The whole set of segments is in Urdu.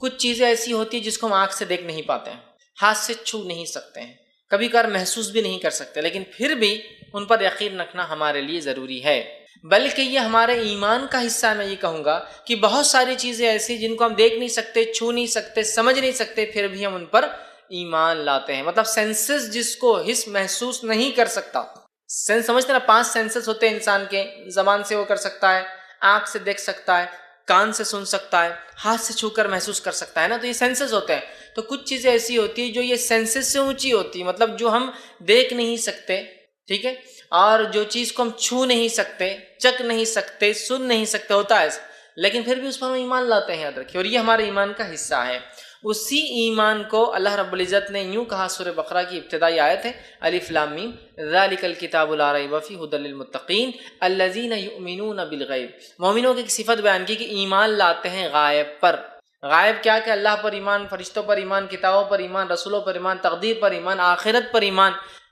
کچھ چیزیں ایسی ہوتی ہیں جس کو ہم آنکھ سے دیکھ نہیں پاتے ہیں، ہاتھ سے چھو نہیں سکتے ہیں، کبھی کبھار محسوس بھی نہیں کر سکتے، لیکن پھر بھی ان پر یقین رکھنا ہمارے لیے ضروری ہے، بلکہ یہ ہمارے ایمان کا حصہ ہے۔ میں یہ کہوں گا کہ بہت ساری چیزیں ایسی جن کو ہم دیکھ نہیں سکتے، چھو نہیں سکتے، سمجھ نہیں سکتے، پھر بھی ہم ان پر ایمان لاتے ہیں۔ مطلب سینسز جس کو حس محسوس نہیں کر سکتا، سینس سمجھتے نا، 5 سینسز ہوتے ہیں انسان کے، زبان سے وہ کر سکتا ہے، آنکھ سے دیکھ سکتا ہے، کان سے سن سکتا ہے، ہاتھ سے چھو کر محسوس کر سکتا ہے نا، تو یہ سینسز ہوتے ہیں۔ تو کچھ چیزیں ایسی ہوتی ہیں جو یہ سینسز سے اونچی ہوتی ہیں، مطلب جو ہم دیکھ نہیں سکتے، ٹھیک ہے، اور جو چیز کو ہم چھو نہیں سکتے، چکھ نہیں سکتے، سن نہیں سکتے، ہوتا ہے ایسا، لیکن پھر بھی اس پر ہم ایمان لاتے ہیں، یاد رکھیے، اور یہ ہمارے ایمان کا حصہ ہے۔ اسی ایمان کو اللہ رب العزت نے یوں کہا، سورہ بقرہ کی ابتدائی آیت ہے، الف لام میم ذالک الکتاب لا ریب فیہ ھدی للمتقین الذین یؤمنون بالغیب۔ مومنوں کی ایک صفت بیان کی کہ ایمان لاتے ہیں غائب پر۔ غائب کیا کہ اللہ پر ایمان، فرشتوں پر ایمان، کتابوں پر ایمان، رسولوں پر ایمان، تقدیر پر ایمان، آخرت پر ایمان،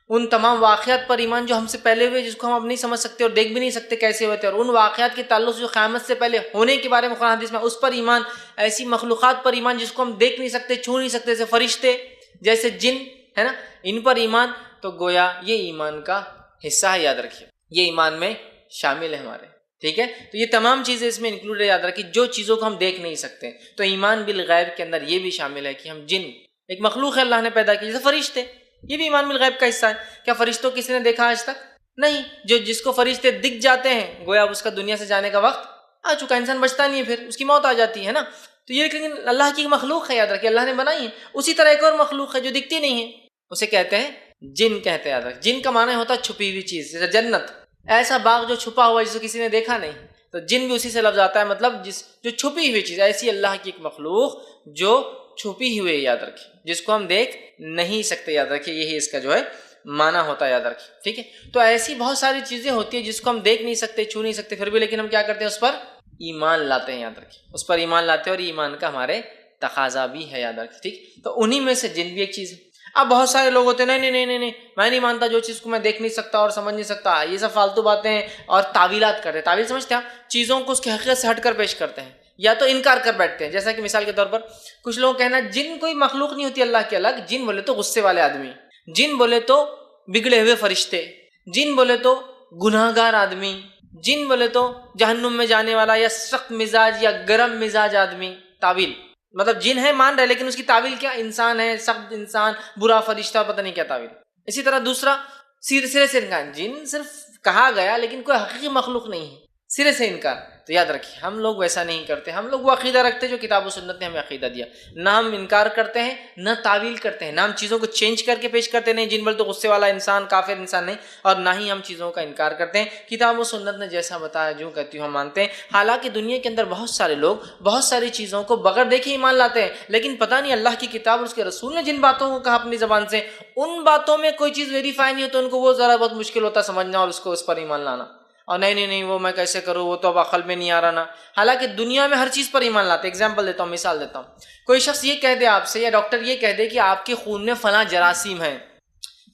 ان تمام واقعات پر ایمان جو ہم سے پہلے ہوئے، جس کو ہم اب نہیں سمجھ سکتے اور دیکھ بھی نہیں سکتے کیسے ہوتے، اور ان واقعات کے تعلق سے جو قیامت سے پہلے ہونے کے بارے میں قرآن حدیث میں، اس پر ایمان، ایسی مخلوقات پر ایمان جس کو ہم دیکھ نہیں سکتے، چھو نہیں سکتے، جیسے فرشتے، جیسے جن، ہے نا، ان پر ایمان، تو گویا یہ ایمان کا حصہ ہے، یاد رکھیے، یہ ایمان میں شامل ہے ہمارے، ٹھیک ہے۔ تو یہ تمام چیزیں اس میں انکلوڈ ہے، یاد رکھیے، جو چیزوں کو ہم دیکھ نہیں سکتے۔ تو ایمان بالغیب کے اندر یہ بھی شامل ہے کہ ہم جن، ایک مخلوق ہے اللہ نے پیدا کی، جیسے فرشتے، یہ بھی ایمان بالغیب کا حصہ ہے۔ کیا فرشتوں کسی نے دیکھا آج تک؟ نہیں۔ جس کو فرشتے دکھ جاتے ہیں، گویا اب اس کا دنیا سے جانے کا وقت آ چکا، انسان بچتا نہیں ہے، پھر اس کی موت آ جاتی ہے نا۔ تو یہ لیکن اللہ کی ایک مخلوق ہے، یاد رکھیے، اللہ نے بنائی ہے۔ اسی طرح ایک اور مخلوق ہے جو دکھتی نہیں ہے، اسے کہتے ہیں جن، کہتے ہیں، یاد رکھیے، جن کا معنی ہوتا ہے چھپی ہوئی چیز، جیسے جنت، ایسا باغ جو چھپا ہوا ہے جسے کسی نے دیکھا نہیں، تو جن بھی اسی سے لفظ آتا ہے، مطلب جو چھپی ہوئی چیز، ایسی اللہ کی ایک مخلوق جو چھپی ہوئی ہے، یاد رکھیے، جس کو ہم دیکھ نہیں سکتے، یاد رکھیے، یہی اس کا جو ہے معنی ہوتا ہے، یاد رکھیے، ٹھیک ہے۔ تو ایسی بہت ساری چیزیں ہوتی ہیں جس کو ہم دیکھ نہیں سکتے، چھو نہیں سکتے، پھر بھی لیکن ہم کیا کرتے ہیں، اس پر ایمان لاتے ہیں، یاد رکھیے، اس پر ایمان لاتے ہیں، اور ایمان کا ہمارے تقاضا بھی ہے، یاد رکھیے، ٹھیک۔ تو انہی میں سے جن بھی ایک چیز ہے۔ اب بہت سارے لوگ ہوتے ہیں، نہیں نہیں نہیں نہیں، میں نہیں مانتا جو چیز کو میں دیکھ نہیں سکتا اور سمجھ نہیں سکتا، یہ سب فالتو باتیں ہیں، اور تعویلات کرتے ہیں۔ تعویل سمجھتے ہیں، چیزوں کو اس کی حقیقت سے ہٹ کر پیش کرتے ہیں، یا تو انکار کر بیٹھتے ہیں۔ جیسا کہ مثال کے طور پر کچھ لوگ کہنا جن کوئی مخلوق نہیں ہوتی اللہ کے الگ، جن بولے تو غصے والے آدمی، جن بولے تو بگڑے ہوئے فرشتے، جن بولے تو گناہ گار آدمی، جن بولے تو جہنم میں جانے والا یا سخت مزاج یا گرم مزاج آدمی۔ تعویل مطلب جن ہے مان رہے، لیکن اس کی تعویل کیا، انسان ہے، سخت انسان، برا فرشتہ، پتہ نہیں کیا تعویل۔ اسی طرح دوسرا سرے سے انکار، جن صرف کہا گیا لیکن کوئی حقیقی مخلوق نہیں ہے، سرے سے انکار۔ تو یاد رکھیے، ہم لوگ ویسا نہیں کرتے، ہم لوگ وہ عقیدہ رکھتے جو کتاب و سنت نے ہمیں عقیدہ دیا، نہ ہم انکار کرتے ہیں، نہ تعویل کرتے ہیں، نہ ہم چیزوں کو چینج کر کے پیش کرتے، نہیں جن بول تو غصے والا انسان، کافر انسان نہیں، اور نہ ہی ہم چیزوں کا انکار کرتے ہیں۔ کتاب و سنت نے جیسا بتایا جو کہتی ہوں ہم مانتے ہیں۔ حالانکہ دنیا کے اندر بہت سارے لوگ بہت ساری چیزوں کو بغیر دیکھے ایمان لاتے ہیں، لیکن پتہ نہیں اللہ کی کتاب اور اس کے رسول نے جن باتوں کو کہا اپنی زبان سے، ان باتوں میں کوئی چیز ویریفائی نہیں ہو تو ان کو وہ ذرا بہت مشکل ہوتا سمجھنا اور اس پر ایمان لانا، اور نہیں وہ میں کیسے کروں، وہ تو اب عقل میں نہیں آ رہا نا۔ حالانکہ دنیا میں ہر چیز پر ایمان لاتے ہیں۔ اگزامپل دیتا ہوں، مثال دیتا ہوں، کوئی شخص یہ کہہ دے آپ سے، یا ڈاکٹر یہ کہہ دے کہ آپ کے خون میں فلاں جراثیم ہے،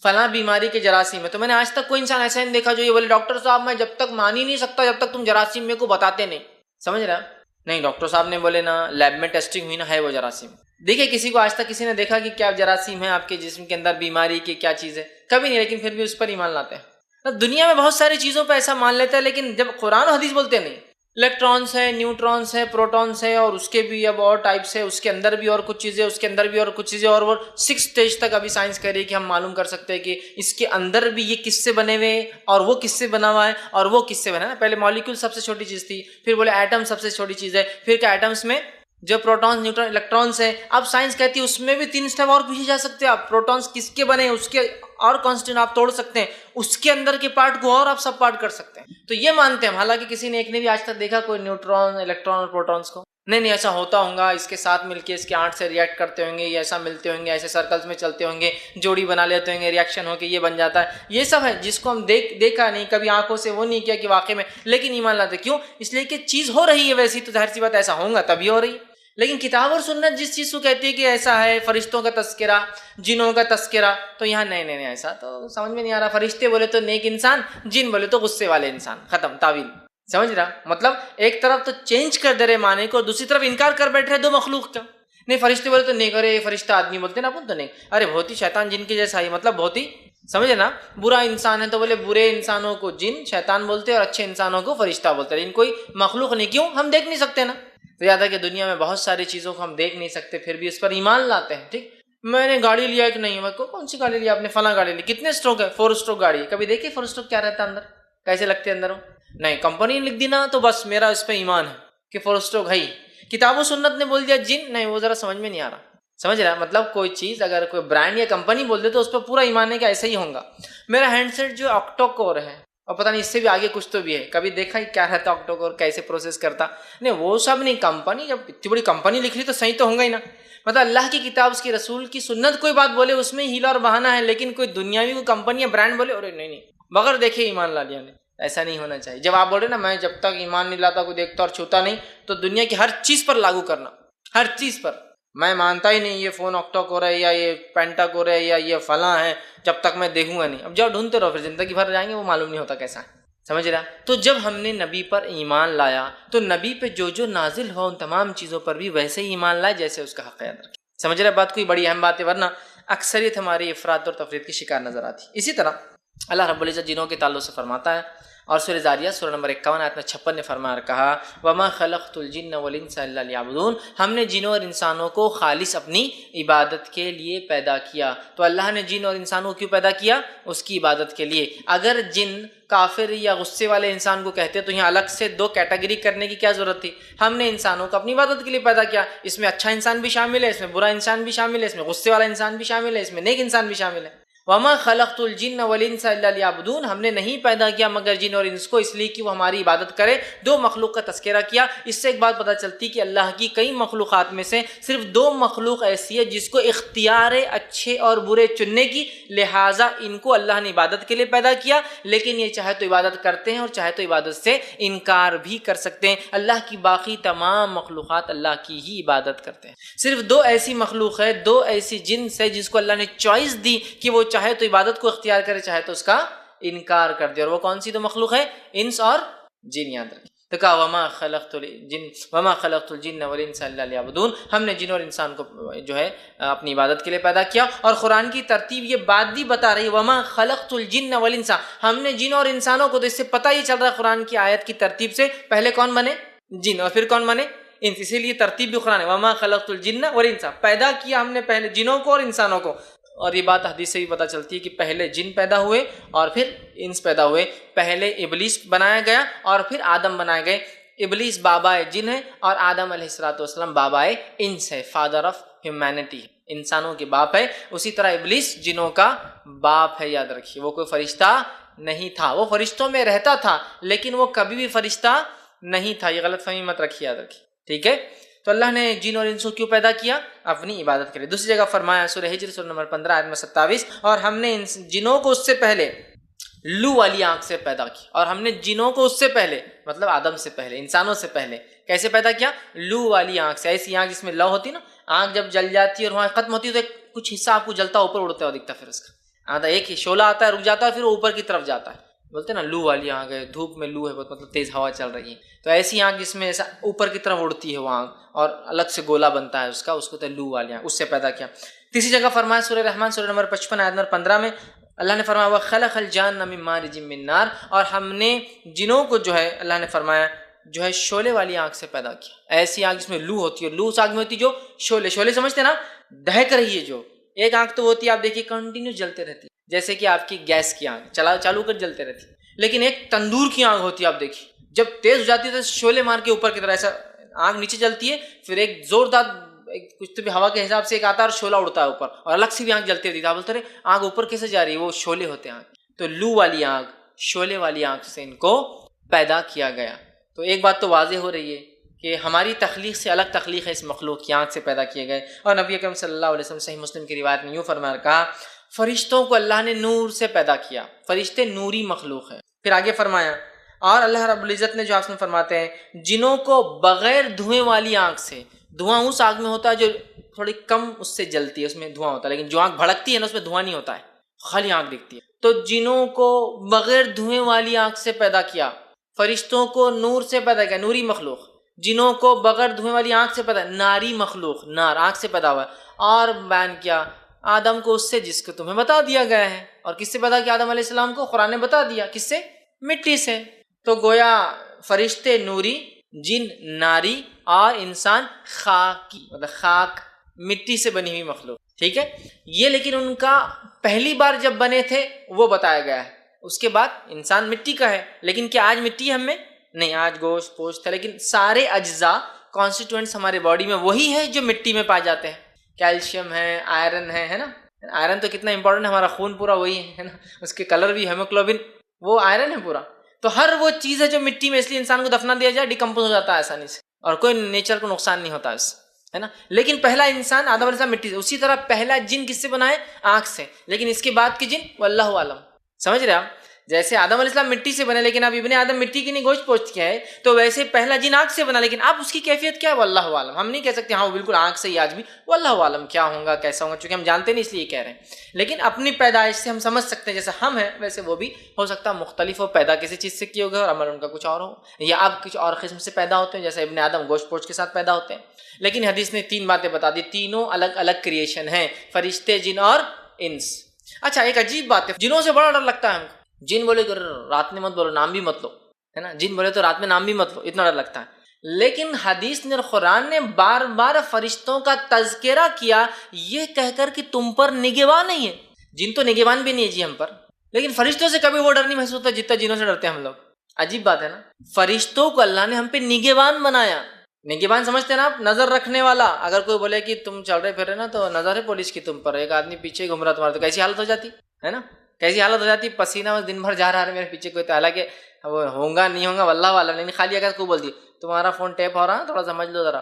فلاں بیماری کے جراثیم ہے، تو میں نے آج تک کوئی انسان ایسا نہیں دیکھا جو یہ بولے ڈاکٹر صاحب میں جب تک مان ہی نہیں سکتا جب تک تم جراثیم میرے کو بتاتے نہیں۔ سمجھ رہا؟ نہیں، ڈاکٹر صاحب نے بولے نا، لیب میں ٹیسٹنگ ہوئی نا، ہے وہ جراثیم۔ دیکھیں کسی کو آج تک کسی نے دیکھا کہ کیا جراثیم ہے آپ کے جسم کے اندر، بیماری کی کیا چیز ہے؟ کبھی نہیں، لیکن پھر بھی اس پر ایمان لاتے ہیں۔ دنیا میں بہت ساری چیزوں پہ ایسا مان لیتا ہے، لیکن جب قرآن و حدیث بولتے نہیں، الیکٹرانس ہے، نیوٹرانس ہے، پروٹونس ہے، اور اس کے بھی اب اور ٹائپس ہے، اس کے اندر بھی اور کچھ چیزیں، اس کے اندر بھی اور کچھ چیزیں، اور وہ 6 اسٹیج تک ابھی سائنس کہہ رہی ہے کہ ہم معلوم کر سکتے ہیں کہ اس کے اندر بھی یہ کس سے بنے ہوئے ہیں، اور وہ کس سے بنا ہوا ہے، اور وہ کس سے بنا ہے۔ پہلے مالیکول سب سے چھوٹی چیز تھی، پھر بولے ایٹم سب سے چھوٹی چیز ہے، پھر کہ ایٹمس میں جو پروٹونز، نیوٹرون، الیکٹرانس ہیں، اب سائنس کہتی ہے اس میں بھی 3 اسٹیپ اور پیچھے جا سکتے ہیں آپ، پروٹونز کس کے بنے ہیں اس کے اور کانسٹنٹ آپ توڑ سکتے ہیں، اس کے اندر کے پارٹ کو اور آپ سب پارٹ کر سکتے ہیں۔ تو یہ مانتے ہیں ہم، حالانکہ کسی نے ایک نے بھی آج تک دیکھا کوئی نیوٹرون، الیکٹران اور پروٹونز کو، نہیں ایسا ہوتا ہوگا، اس کے ساتھ مل کے اس کے 8 سے ریئیکٹ کرتے ہوں گے، یہ ایسا ملتے ہوں گے، ایسے سرکلز میں چلتے ہوں گے، جوڑی بنا لیتے ہوں گے، ریئیکشن ہو کے یہ بن جاتا ہے۔ یہ سب ہے جس کو ہم دیکھا نہیں، کبھی آنکھوں سے وہ نہیں کیا کہ واقعی میں، لیکن ایمان لاتے۔ کیوں؟ اس لیے کہ چیز ہو رہی ہے ویسی، تو ظاہر سی بات ایسا ہوگا تبھی ہو رہی ہے۔ لیکن کتاب اور سنت جس چیز کو کہتی ہے کہ ایسا ہے، فرشتوں کا تذکرہ، جنوں کا تذکرہ، تو یہاں نہیں ایسا تو سمجھ میں نہیں آ رہا۔ فرشتے بولے تو نیک انسان، جن بولے تو غصے والے انسان، ختم تعویل۔ سمجھ رہا؟ مطلب ایک طرف تو چینج کر دے رہے معنی کو، دوسری طرف انکار کر بیٹھ رہے دو مخلوق کا۔ نہیں فرشتے بولے تو نیک، ارے فرشتہ آدمی بولتے نا اپن تو نیک، ارے بہت ہی شیطان جن کے جیسا ہی، مطلب بہت ہی سمجھے نا، برا انسان ہے تو بولے برے انسانوں کو جن شیطان بولتے اور اچھے انسانوں کو فرشتہ بولتے، لیکن کوئی مخلوق نہیں، کیوں؟ ہم دیکھ نہیں سکتے نا۔ تو یاد ہے کہ دنیا میں بہت ساری چیزوں کو ہم دیکھ نہیں سکتے پھر بھی اس پر ایمان لاتے ہیں۔ ٹھیک، میں نے گاڑی لیا کہ نہیں، میں کو کون سی گاڑی لیا آپ نے؟ فلاں گاڑی لی، کتنے اسٹروک ہے؟ 4 اسٹروک گاڑی ہے، کبھی دیکھیے 4 اسٹروک کیا رہتا ہے اندر، کیسے لگتے اندر ہو؟ نہیں، کمپنی نے لکھ دی نا تو بس میرا اس پہ ایمان ہے کہ 4 اسٹروک ہے ہی۔ کتاب و سنت نے بول دیا جن، نہیں وہ ذرا سمجھ میں نہیں آ رہا، سمجھ رہا؟ مطلب کوئی چیز اگر کوئی برانڈ یا کمپنی بول دے تو اس پہ پورا ایمان ہے کہ ایسا ہی ہوگا۔ میرا ہینڈ سیٹ جو آکٹو کور ہے، اور پتہ نہیں اس سے بھی آگے کچھ تو بھی ہے، کبھی دیکھا ہی کیا رہتا آکٹو کور، کیسے پروسیس کرتا؟ نہیں وہ سب نہیں، کمپنی جب اتنی بڑی کمپنی لکھ رہی تو صحیح تو ہوگا ہی نا۔ مطلب اللہ کی کتاب، اس کی رسول کی سنت کوئی بات بولے اس میں ہیلا اور بہانہ ہے، لیکن کوئی دنیاوی کوئی کمپنی یا برانڈ بولے ارے نہیں بغیر دیکھے ایمان لا لیا نے، ایسا نہیں ہونا چاہیے۔ جب آپ بول رہے نا میں جب تک ایمان نہیں لاتا کوئی دیکھتا اور چھوتا نہیں، تو دنیا کی ہر چیز پر لاگو کرنا، ہر چیز پر۔ میں مانتا ہی نہیں یہ فون آکٹا کور ہے یا یہ پینٹا کور ہے یا یہ فلاں ہے جب تک میں دیکھوں گا نہیں۔ اب جب ڈھونڈتے رہو پھر زندگی بھر جائیں گے، وہ معلوم نہیں ہوتا کیسا ہے، سمجھ رہا؟ تو جب ہم نے نبی پر ایمان لایا تو نبی پہ جو جو نازل ہو ان تمام چیزوں پر بھی ویسے ہی ایمان لائے جیسے اس کا حق ادا رکھے، سمجھ رہا؟ بات کوئی بڑی اہم بات ہے، ورنہ اکثریت ہماری افراط اور تفریط کی شکار نظر آتی۔ اسی طرح اللہ رب العزت جنوں کے تعلق سے فرماتا ہے، اور سورہ ذاریات سورہ نمبر 51 آیت میں 56 نے فرمایا اور کہا وَمَا خَلَقْتُ الْجِنَّ وَالْإِنسَ إِلَّا لِيَعْبُدُونَ، ہم نے جنوں اور انسانوں کو خالص اپنی عبادت کے لیے پیدا کیا۔ تو اللہ نے جن اور انسانوں کو کیوں پیدا کیا؟ اس کی عبادت کے لیے۔ اگر جن کافر یا غصے والے انسان کو کہتے تو یہاں الگ سے 2 کیٹیگری کرنے کی کیا ضرورت تھی؟ ہم نے انسانوں کو اپنی عبادت کے لیے پیدا کیا، اس میں اچھا انسان بھی شامل ہے، اس میں برا انسان بھی شامل ہے، اس میں غصے والا انسان بھی شامل ہے، اس میں نیک انسان بھی شامل ہے۔ وَمَا خَلَقْتُ الْجِنَّ وَالْإِنسَ إِلَّا لِيَعْبُدُونَ، ہم نے نہیں پیدا کیا مگر جن اور انس کو اس لیے کہ وہ ہماری عبادت کرے۔ 2 مخلوق کا تذکرہ کیا، اس سے ایک بات پتہ چلتی کہ اللہ کی کئی مخلوقات میں سے صرف 2 مخلوق ایسی ہے جس کو اختیار اچھے اور برے چننے کی، لہٰذا ان کو اللہ نے عبادت کے لیے پیدا کیا، لیکن یہ چاہے تو عبادت کرتے ہیں اور چاہے تو عبادت سے انکار بھی کر سکتے ہیں۔ اللہ کی باقی تمام مخلوقات اللہ کی ہی عبادت کرتے ہیں۔ صرف 2 ایسی مخلوق ہے، 2 ایسی جنس ہے جس کو اللہ نے چوائس دی کہ وہ چاہے تو عبادت کو اختیار کرے، چاہے تو اس کا انکار کر دے، اور وہ کون سی 2 مخلوق ہے؟ انس اور جن، یاد رکھیں۔ تو کہا وما خلقت الجن والانس الا لیعبدون، ہم نے جن اور انسان کو جو ہے اپنی عبادت کے لیے پیدا کیا۔ اور قرآن کی ترتیب یہ بات بھی بتا رہی ہے وما خلقت الجن والانس، ہم نے جن اور انسانوں کو، تو اس سے پتہ یہ چل رہا ہے قرآن کی آیت کی ترتیب سے پہلے کون بنے؟ جن، اور پھر کون بنے؟ انس، اسی لیے ترتیب بھی قرآن ہے وما خلقت الجن والانس، پیدا کیا ہم نے پہلے جنوں کو اور انسانوں کو۔ اور یہ بات حدیث سے بھی پتہ چلتی ہے کہ پہلے جن پیدا ہوئے اور پھر انس پیدا ہوئے، پہلے ابلیس بنایا گیا اور پھر آدم بنائے گئے۔ ابلیس بابا جن ہے اور آدم علیہ السلام بابا انس ہے، فادر آف ہیومینٹی، انسانوں کے باپ ہے۔ اسی طرح ابلیس جنوں کا باپ ہے، یاد رکھیے۔ وہ کوئی فرشتہ نہیں تھا، وہ فرشتوں میں رہتا تھا لیکن وہ کبھی بھی فرشتہ نہیں تھا، یہ غلط فہمی مت رکھیے، یاد رکھیے، ٹھیک ہے؟ تو اللہ نے جن اور انسوں کیوں پیدا کیا؟ اپنی عبادت کے لیے۔ دوسری جگہ فرمایا سورہ ہجر سورہ نمبر 15 آیت میں 27، اور ہم نے جنوں کو اس سے پہلے لو والی آنکھ سے پیدا کی، اور ہم نے جنوں کو اس سے پہلے مطلب آدم سے پہلے، انسانوں سے پہلے کیسے پیدا کیا؟ لو والی آنکھ سے، ایسی آنکھ جس میں لو ہوتی نا، آنکھ جب جل جاتی ہے اور وہاں ختم ہوتی ہے تو کچھ حصہ آپ کو جلتا اوپر اڑتا ہوا دکھتا، پھر اس کا آتا ایک ہی شعلہ آتا ہے، رک جاتا ہے، پھر وہ اوپر کی طرف جاتا ہے، بولتے ہیں نا لو والی آنکھ ہے، دھوپ میں لو ہے بہت، مطلب تیز ہوا چل رہی ہے، تو ایسی آنکھ جس میں ایسا اوپر کی طرف اڑتی ہے وہ آنکھ اور الگ سے گولا بنتا ہے اس کا، اس کو تو لو والی آنکھ، اس سے پیدا کیا۔ تیسری جگہ فرمایا سورہ رحمان سورہ نمبر 55 آیت نمبر 15 میں اللہ نے فرمایا وَخَلَقَ الْجَانَّ مِن مَارِجٍ مِّن نَارٍ، اور ہم نے جنوں کو جو ہے اللہ نے فرمایا جو ہے شعلے والی آنکھ سے پیدا کیا، ایسی آنکھ جس میں لو ہوتی ہے، لو اس آنکھ میں ہوتی ہے جو شعلے سمجھتے نا، دہک رہی ہے جو، ایک آنکھ تو ہوتی ہے آپ دیکھیے کنٹینیو جلتے رہتی ہے، جیسے کہ آپ کی گیس کی آنکھ چالو کر جلتے رہتی ہے، لیکن ایک تندور کی آنکھ ہوتی ہے، آپ دیکھیے جب تیز ہو جاتی ہے تو شعلے مار کے اوپر کی طرح ایسا آنکھ نیچے جلتی ہے، پھر ایک زوردار کچھ تو بھی ہوا کے حساب سے ایک آتا ہے اور شعلہ اڑتا ہے اوپر، اور الگ سے بھی آنکھ جلتی رہتی ہے، آپ بولتے رہے آنکھ اوپر کیسے جا رہی ہے؟ وہ شعلے ہوتے ہیں آنکھ، تو لو والی آنکھ، شعلے والی آنکھ سے ان کو پیدا کیا گیا۔ تو ایک بات تو واضح ہو رہی ہے کہ ہماری تخلیق سے الگ تخلیق ہے اس مخلوق کی، آنکھ سے پیدا کیے گئے۔ اور نبی اکرم صلی اللہ علیہ وسلم صحیح مسلم کی روایت میں یوں فرمایا کہا فرشتوں کو اللہ نے نور سے پیدا کیا، فرشتے نوری مخلوق ہیں۔ پھر آگے فرمایا اور اللہ رب العزت نے جو آپ نے فرماتے ہیں جنوں کو بغیر دھوئیں والی آنکھ سے، دھواں اس آنکھ میں ہوتا ہے جو تھوڑی کم اس سے جلتی ہے، اس میں دھواں ہوتا ہے، لیکن جو آنکھ بھڑکتی ہے نا اس میں دھواں نہیں ہوتا ہے، خالی آنکھ دکھتی ہے، تو جنوں کو بغیر دھوئیں والی آنکھ سے پیدا کیا، فرشتوں کو نور سے پیدا کیا، نوری مخلوق، جنوں کو بغیر دھوئیں والی آنکھ سے پیدا، ناری مخلوق، نار آنکھ سے پیدا ہوا ہے، اور بیان کیا آدم کو اس سے جس کو تمہیں بتا دیا گیا ہے۔ اور کس سے پیدا کیا آدم علیہ السلام کو؟ قرآن نے بتا دیا، کس سے؟ مٹی سے۔ تو گویا فرشتے نوری، جن ناری، اور انسان خاکی، مطلب خاک، مٹی سے بنی ہوئی مخلوق، ٹھیک ہے۔ یہ لیکن ان کا پہلی بار جب بنے تھے وہ بتایا گیا ہے، اس کے بعد انسان مٹی کا ہے۔ لیکن کیا آج مٹی ہم میں؟ نہیں، آج گوشت پوشت ہے، لیکن سارے اجزاء کانسٹیٹوئنٹس ہمارے باڈی میں وہی ہے جو مٹی میں پائے جاتے ہیں۔ کیلشیم ہے، آئرن ہے نا۔ آئرن تو کتنا امپورٹنٹ ہے، ہمارا خون پورا وہی ہے نا، اس کے کلر بھی ہیموگلوبن وہ آئرن ہے پورا۔ تو ہر وہ چیز ہے جو مٹی میں، اس لیے انسان کو دفنا دیا جائے ڈیکمپوز ہو جاتا ہے آسانی سے، اور کوئی نیچر کو نقصان نہیں ہوتا اس سے، ہے نا۔ لیکن پہلا انسان آدم علیہ السلام مٹی سے، اسی طرح پہلا جن کس سے بنا ہے؟ آنکھ سے۔ لیکن اس کے بعد کے جن واللہ عالم، سمجھ رہے آپ؟ جیسے آدم علیہ السلام مٹی سے بنے، لیکن اب ابن آدم مٹی کی نہیں گوشت پوشت کیا ہے، تو ویسے پہلا جن آنکھ سے بنا، لیکن اب اس کی کیفیت کیا ہے؟ واللہ عالم۔ ہم نہیں کہہ سکتے ہاں وہ بالکل آنکھ سے ہی آج بھی، واللہ عالم کیا ہوگا کیسا ہوگا، چونکہ ہم جانتے نہیں اس لیے کہہ رہے ہیں۔ لیکن اپنی پیدائش سے ہم سمجھ سکتے ہیں جیسے ہم ہیں ویسے وہ بھی ہو سکتا ہے مختلف ہو، پیدا کسی چیز سے کیا ہوگا اور عمل ان کا کچھ اور ہو، یا اب کچھ اور قسم سے پیدا ہوتے ہیں، جیسے ابن آدم گوشت پوشت کے ساتھ پیدا ہوتے ہیں۔ لیکن حدیث نے 3 باتیں بتا دی، تینوں الگ الگ کریشن ہیں، فرشتے، جن اور انس۔ اچھا، ایک عجیب بات ہے، جنوں سے بڑا ڈر لگتا ہے ہم کو۔ جن بولے کہ رات میں مت بولو، نام بھی مت لو، ہے نا، جن بولے تو رات میں نام بھی مت لو، اتنا ڈر لگتا ہے۔ لیکن حدیث نے اور قرآن نے بار بار فرشتوں کا تذکرہ کیا، یہ کہہ کر کہ تم پر نگہبان نہیں ہے۔ جن تو نگہبان بھی نہیں ہے جی ہم پر، لیکن فرشتوں سے کبھی وہ ڈر نہیں محسوس ہوتا جتنا جنوں سے ڈرتے ہیں ہم لوگ۔ عجیب بات ہے نا، فرشتوں کو اللہ نے ہم پہ نگہبان بنایا۔ نگہبان سمجھتے ہیں نا آپ؟ نظر رکھنے والا۔ اگر کوئی بولے کہ تم چل رہے پھر رہے نا تو نظر ہے پولیس کی تم پر، ایک آدمی پیچھے گھوم رہا تمہارا، تو کیسی حالت ہو جاتی ہے نا، کیسی حالت ہو جاتی، پسینہ دن بھر جا رہا ہے میرے پیچھے کوئی، تو حالانکہ وہ ہوگا نہیں ہوگا واللہ والا، لیکن خالی اگر کوئی بول دی تمہارا فون ٹیپ ہو رہا ہے تھوڑا سمجھ لو ذرا،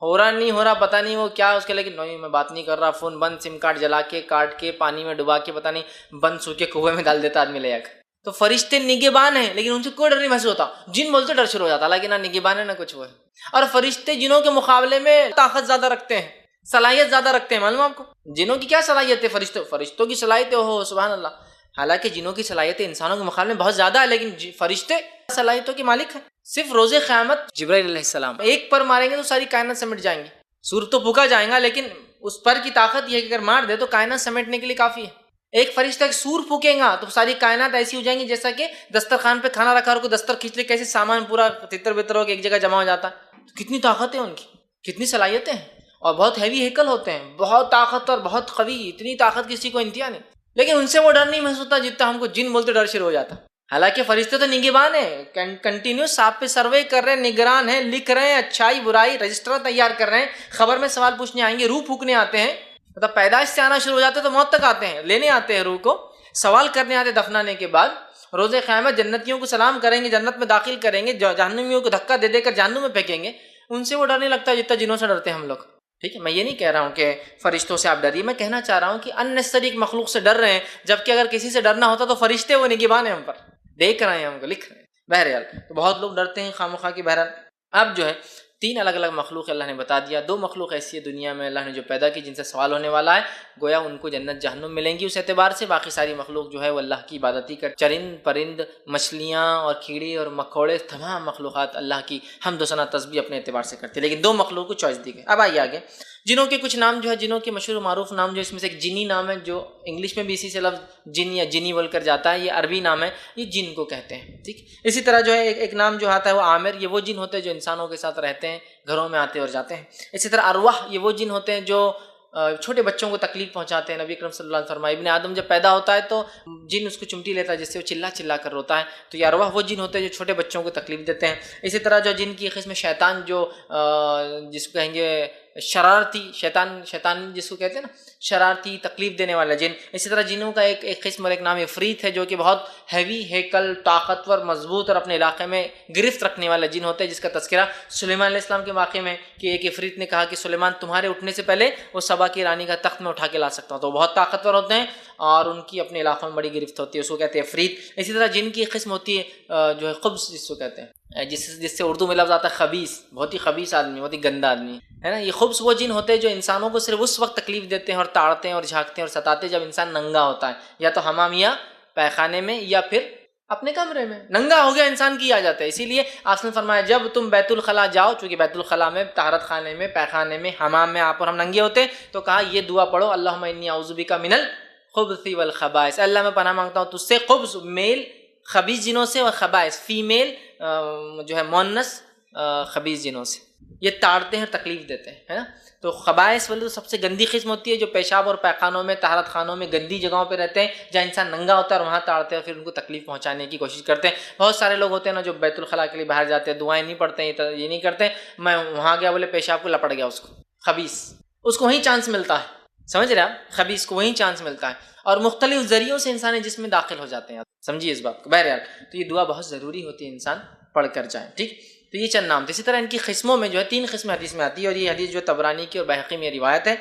ہو رہا نہیں ہو رہا پتہ نہیں وہ کیا اس کے، لیکن نہیں میں بات نہیں کر رہا، فون بند، سم کارڈ جلا کے کاٹ کے پانی میں ڈبا کے پتہ نہیں بند سو کے کنویں میں ڈال دیتا آدمی لے جا کے۔ تو فرشتے نگہبان ہیں، لیکن ان سے کوئی ڈر نہیں محسوس ہوتا۔ جن بولتے ڈر شروع ہو جاتا، حالانکہ نہ نگہبان ہے نہ کچھ وہ ہے۔ اور فرشتے جنوں کے مقابلے میں طاقت زیادہ رکھتے ہیں، صلاحیت زیادہ رکھتے ہیں، معلوم آپ کو؟ جنوں کی کیا صلاحیت ہے؟ فرشتوں کی صلاحیت ہو سبحان اللہ، حالانکہ جنوں کی صلاحیتیں انسانوں کے مقابلے میں بہت زیادہ ہے، لیکن فرشتے صلاحیتوں کے مالک ہیں۔ صرف روز قیامت جبرائیل علیہ السلام ایک پر ماریں گے تو ساری کائنات سمٹ جائیں گے، سور تو پھونکا جائے گا، لیکن اس پر کی طاقت یہ ہے کہ اگر مار دے تو کائنات سمیٹنے کے لیے کافی ہے۔ ایک فرشتہ ایک سور پھونکے گا تو ساری کائنات ایسی ہو جائیں گی جیسا کہ دسترخوان پہ کھانا رکھا اور کوئی دستر کھینچ لے، کیسے سامان پورا تتر بتر ہو کے ایک جگہ جمع ہو جاتا ہے۔ تو کتنی طاقت ہے ان کی، کتنی صلاحیتیں ہیں، اور بہت ہیوی ہیکل ہوتے ہیں، بہت طاقت اور بہت قوی، اتنی طاقت کسی کو انتہا نہیں، لیکن ان سے وہ ڈر نہیں محسوس ہوتا جتنا ہم کو جن بولتے ڈر شروع ہو جاتا۔ حالانکہ فرشتے تو نگہبان ہیں، کنٹینیوس آپ پہ سروے کر رہے ہیں، نگران ہیں، لکھ رہے ہیں، اچھائی برائی رجسٹر تیار کر رہے ہیں، خبر میں سوال پوچھنے آئیں گے، روح پھونکنے آتے ہیں، مطلب پیدائش سے آنا شروع ہو جاتے ہیں تو موت تک آتے ہیں، لینے آتے ہیں روح کو، سوال کرنے آتے دفنانے کے بعد۔ روز قیامت جنتیوں کو سلام کریں گے، جنت میں داخل کریں گے، جہنمیوں کو دھکا دے دے کر جہنم میں پھینکیں گے۔ ان سے وہ ڈر نہیں لگتا جتنا جنوں سے ڈرتے ہیں ہم لوگ، ٹھیک ہے۔ میں یہ نہیں کہہ رہا ہوں کہ فرشتوں سے آپ ڈریے، میں کہنا چاہ رہا ہوں کہ اننیسری مخلوق سے ڈر رہے ہیں، جبکہ اگر کسی سے ڈرنا ہوتا تو فرشتے وہ نگہبان ہیں ہم پر، دیکھ رہے ہیں ہم کو، لکھ رہے ہیں۔ بہرحال تو بہت لوگ ڈرتے ہیں خواہ کی۔ بہرحال اب جو ہے 3 الگ الگ مخلوق اللہ نے بتا دیا، 2 مخلوق ایسی ہے دنیا میں اللہ نے جو پیدا کی جن سے سوال ہونے والا ہے، گویا ان کو جنت جہنم ملیں گی اس اعتبار سے، باقی ساری مخلوق جو ہے وہ اللہ کی عبادت ہی کر، چرند پرند مچھلیاں اور کیڑے اور مکوڑے، تمام مخلوقات اللہ کی حمد و ثنا تسبیح اپنے اعتبار سے کرتے ہیں، لیکن 2 مخلوق کو چوائس دی گئی۔ اب آئیے آگے، جنوں کے کچھ نام جو ہے، جنوں کے مشہور و معروف نام جو اس میں سے ایک جنی نام ہے، جو انگلش میں بھی اسی سے لفظ جن یا جنی بول کر جاتا ہے، یہ عربی نام ہے، یہ جن کو کہتے ہیں، ٹھیک۔ اسی طرح جو ہے ایک نام جو آتا ہے وہ عامر، یہ وہ جن ہوتے ہیں جو انسانوں کے ساتھ رہتے ہیں، گھروں میں آتے اور جاتے ہیں۔ اسی طرح ارواح، یہ وہ جن ہوتے ہیں جو چھوٹے بچوں کو تکلیف پہنچاتے ہیں۔ نبی اکرم صلی اللہ علیہ وسلم فرمایا ابن آدم جب پیدا ہوتا ہے تو جن اس کو چمٹی لیتا ہے جس سے وہ چلا چلا کر روتا ہے، تو یہ ارواح وہ جن ہوتے ہیں جو چھوٹے بچوں کو تکلیف دیتے ہیں۔ اسی طرح جو جن کی قسم شیطان، جو جس کو کہیں گے شرارتی شیطان جس کو کہتے ہیں نا، شرارتی تکلیف دینے والا جن۔ اسی طرح جنوں کا ایک قسم اور ایک نام عفریت ہے، جو کہ بہت ہیوی ہیکل، طاقتور، مضبوط اور اپنے علاقے میں گرفت رکھنے والا جن ہوتا ہے، جس کا تذکرہ سلیمان علیہ السلام کے واقعے میں کہ ایک عفریت نے کہا کہ سلیمان تمہارے اٹھنے سے پہلے وہ سبا کی رانی کا تخت میں اٹھا کے لا سکتا ہوں۔ تو بہت طاقتور ہوتے ہیں اور ان کی اپنے علاقوں میں بڑی گرفت ہوتی ہے، اس کو کہتے ہیں عفریت۔ اسی طرح جن کی قسم ہوتی ہے جو ہے خبث، جس کو کہتے ہیں، جس سے اردو میں لفظ آتا ہے خبیث، بہت ہی خبیث آدمی، بہت ہی گندا آدمی ہے نا۔ یہ خبث وہ جن ہوتے ہیں جو انسانوں کو صرف اس وقت تکلیف دیتے ہیں اور تاڑتے ہیں اور جھانکتے ہیں اور ستاتے ہیں جب انسان ننگا ہوتا ہے، یا تو حمام یا پیخانے میں، یا پھر اپنے کمرے میں ننگا ہو گیا انسان کی آ جاتا ہے. اسی لیے آپ نے فرمایا جب تم بیت الخلاء جاؤ، چونکہ بیت الخلاء میں طہارت خانے میں پیخانے میں حمام میں آپ اور ہم ننگے ہوتے ہیں، تو کہا یہ دعا پڑھو اللہم انی اعوذ بک من الخبث والخبائث، اللہ میں پناہ مانگتا ہوں تجھ سے خبث میل خبیث جنوں سے، اور خبائث فیمیل جو ہے مونس خبیث جنوں سے. یہ تاڑتے ہیں تکلیف دیتے ہیں، ہے نا. تو خبائث والے تو سب سے گندی قسم ہوتی ہے جو پیشاب اور پیخانوں میں طہارت خانوں میں گندی جگہوں پہ رہتے ہیں جہاں انسان ننگا ہوتا ہے اور وہاں تاڑتے ہیں، پھر ان کو تکلیف پہنچانے کی کوشش کرتے ہیں. بہت سارے لوگ ہوتے ہیں نا جو بیت الخلاء کے لیے باہر جاتے ہیں، دعائیں نہیں پڑھتے ہیں، یہ نہیں کرتے، میں وہاں گیا بولے پیشاب کو لپٹ گیا اس کو خبیث، اس کو وہیں چانس ملتا ہے. سمجھ رہے آپ، خبیث کو وہیں چانس ملتا ہے اور مختلف ذریعوں سے انسان جسم میں داخل ہو جاتے ہیں. سمجھیے اس بات کو. بہرحال تو یہ دعا بہت ضروری ہوتی ہے، انسان پڑھ کر جائیں. ٹھیک، تو یہ چند نام تھے. اسی طرح ان کی قسموں میں جو ہے 3 قسمیں حدیث میں آتی ہے، اور یہ حدیث جو طبرانی کی اور بحقی میں روایت ہے.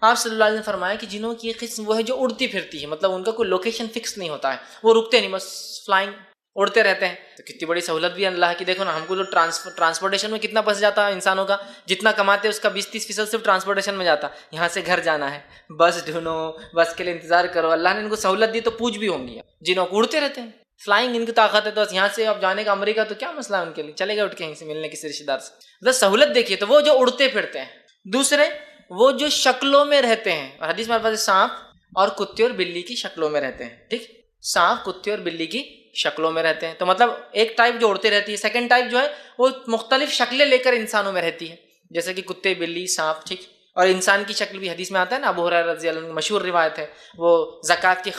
آپ صلی اللہ علیہ وسلم نے فرمایا کہ جنوں کی قسم وہ ہے جو اڑتی پھرتی ہے، مطلب ان کا کوئی لوکیشن فکس نہیں ہوتا ہے، وہ رکتے نہیں، بس فلائنگ اڑتے رہتے ہیں. تو کتنی بڑی سہولت بھی ہے اللہ کی. دیکھو نا، ہم کو جو ٹرانسپورٹیشن میں کتنا پھنس جاتا ہے انسانوں کا، جتنا کماتے ہیں اس کا 20-30% صرف ٹرانسپورٹیشن میں جاتا. یہاں سے گھر جانا ہے، بس ڈھونڈو، بس کے لیے انتظار کرو. اللہ نے ان کو سہولت دی تو پوچھ بھی ہوں گی. جنوں کو اڑتے رہتے ہیں، فلائنگ ان کی طاقت ہے، تو بس یہاں سے اب جانے کا امریکہ تو کیا مسئلہ ہے ان کے لیے، چلے گئے اٹھ کے یہیں سے ملنے کسی رشتے دار سے. بس سہولت دیکھیے. تو وہ جو اڑتے پھرتے ہیں. دوسرے وہ جو شکلوں میں رہتے ہیں، اور حدیث میں الفاظ سانپ اور کتے اور بلی کی شکلوں میں رہتے ہیں. ٹھیک، سانپ کتے اور بلی کی شکلوں میں رہتے ہیں. تو مطلب ایک ٹائپ جو اڑتے رہتی ہے، سیکنڈ ٹائپ جو ہے وہ مختلف شکلیں لے کر انسانوں میں رہتی ہے، جیسے کہ کتے بلی سانپ. ٹھیک، اور انسان کی شکل بھی حدیث میں آتا ہے نا. ابو ہریرہ رضی اللہ عنہ کی مشہور روایت ہے، وہ زکوٰۃ کی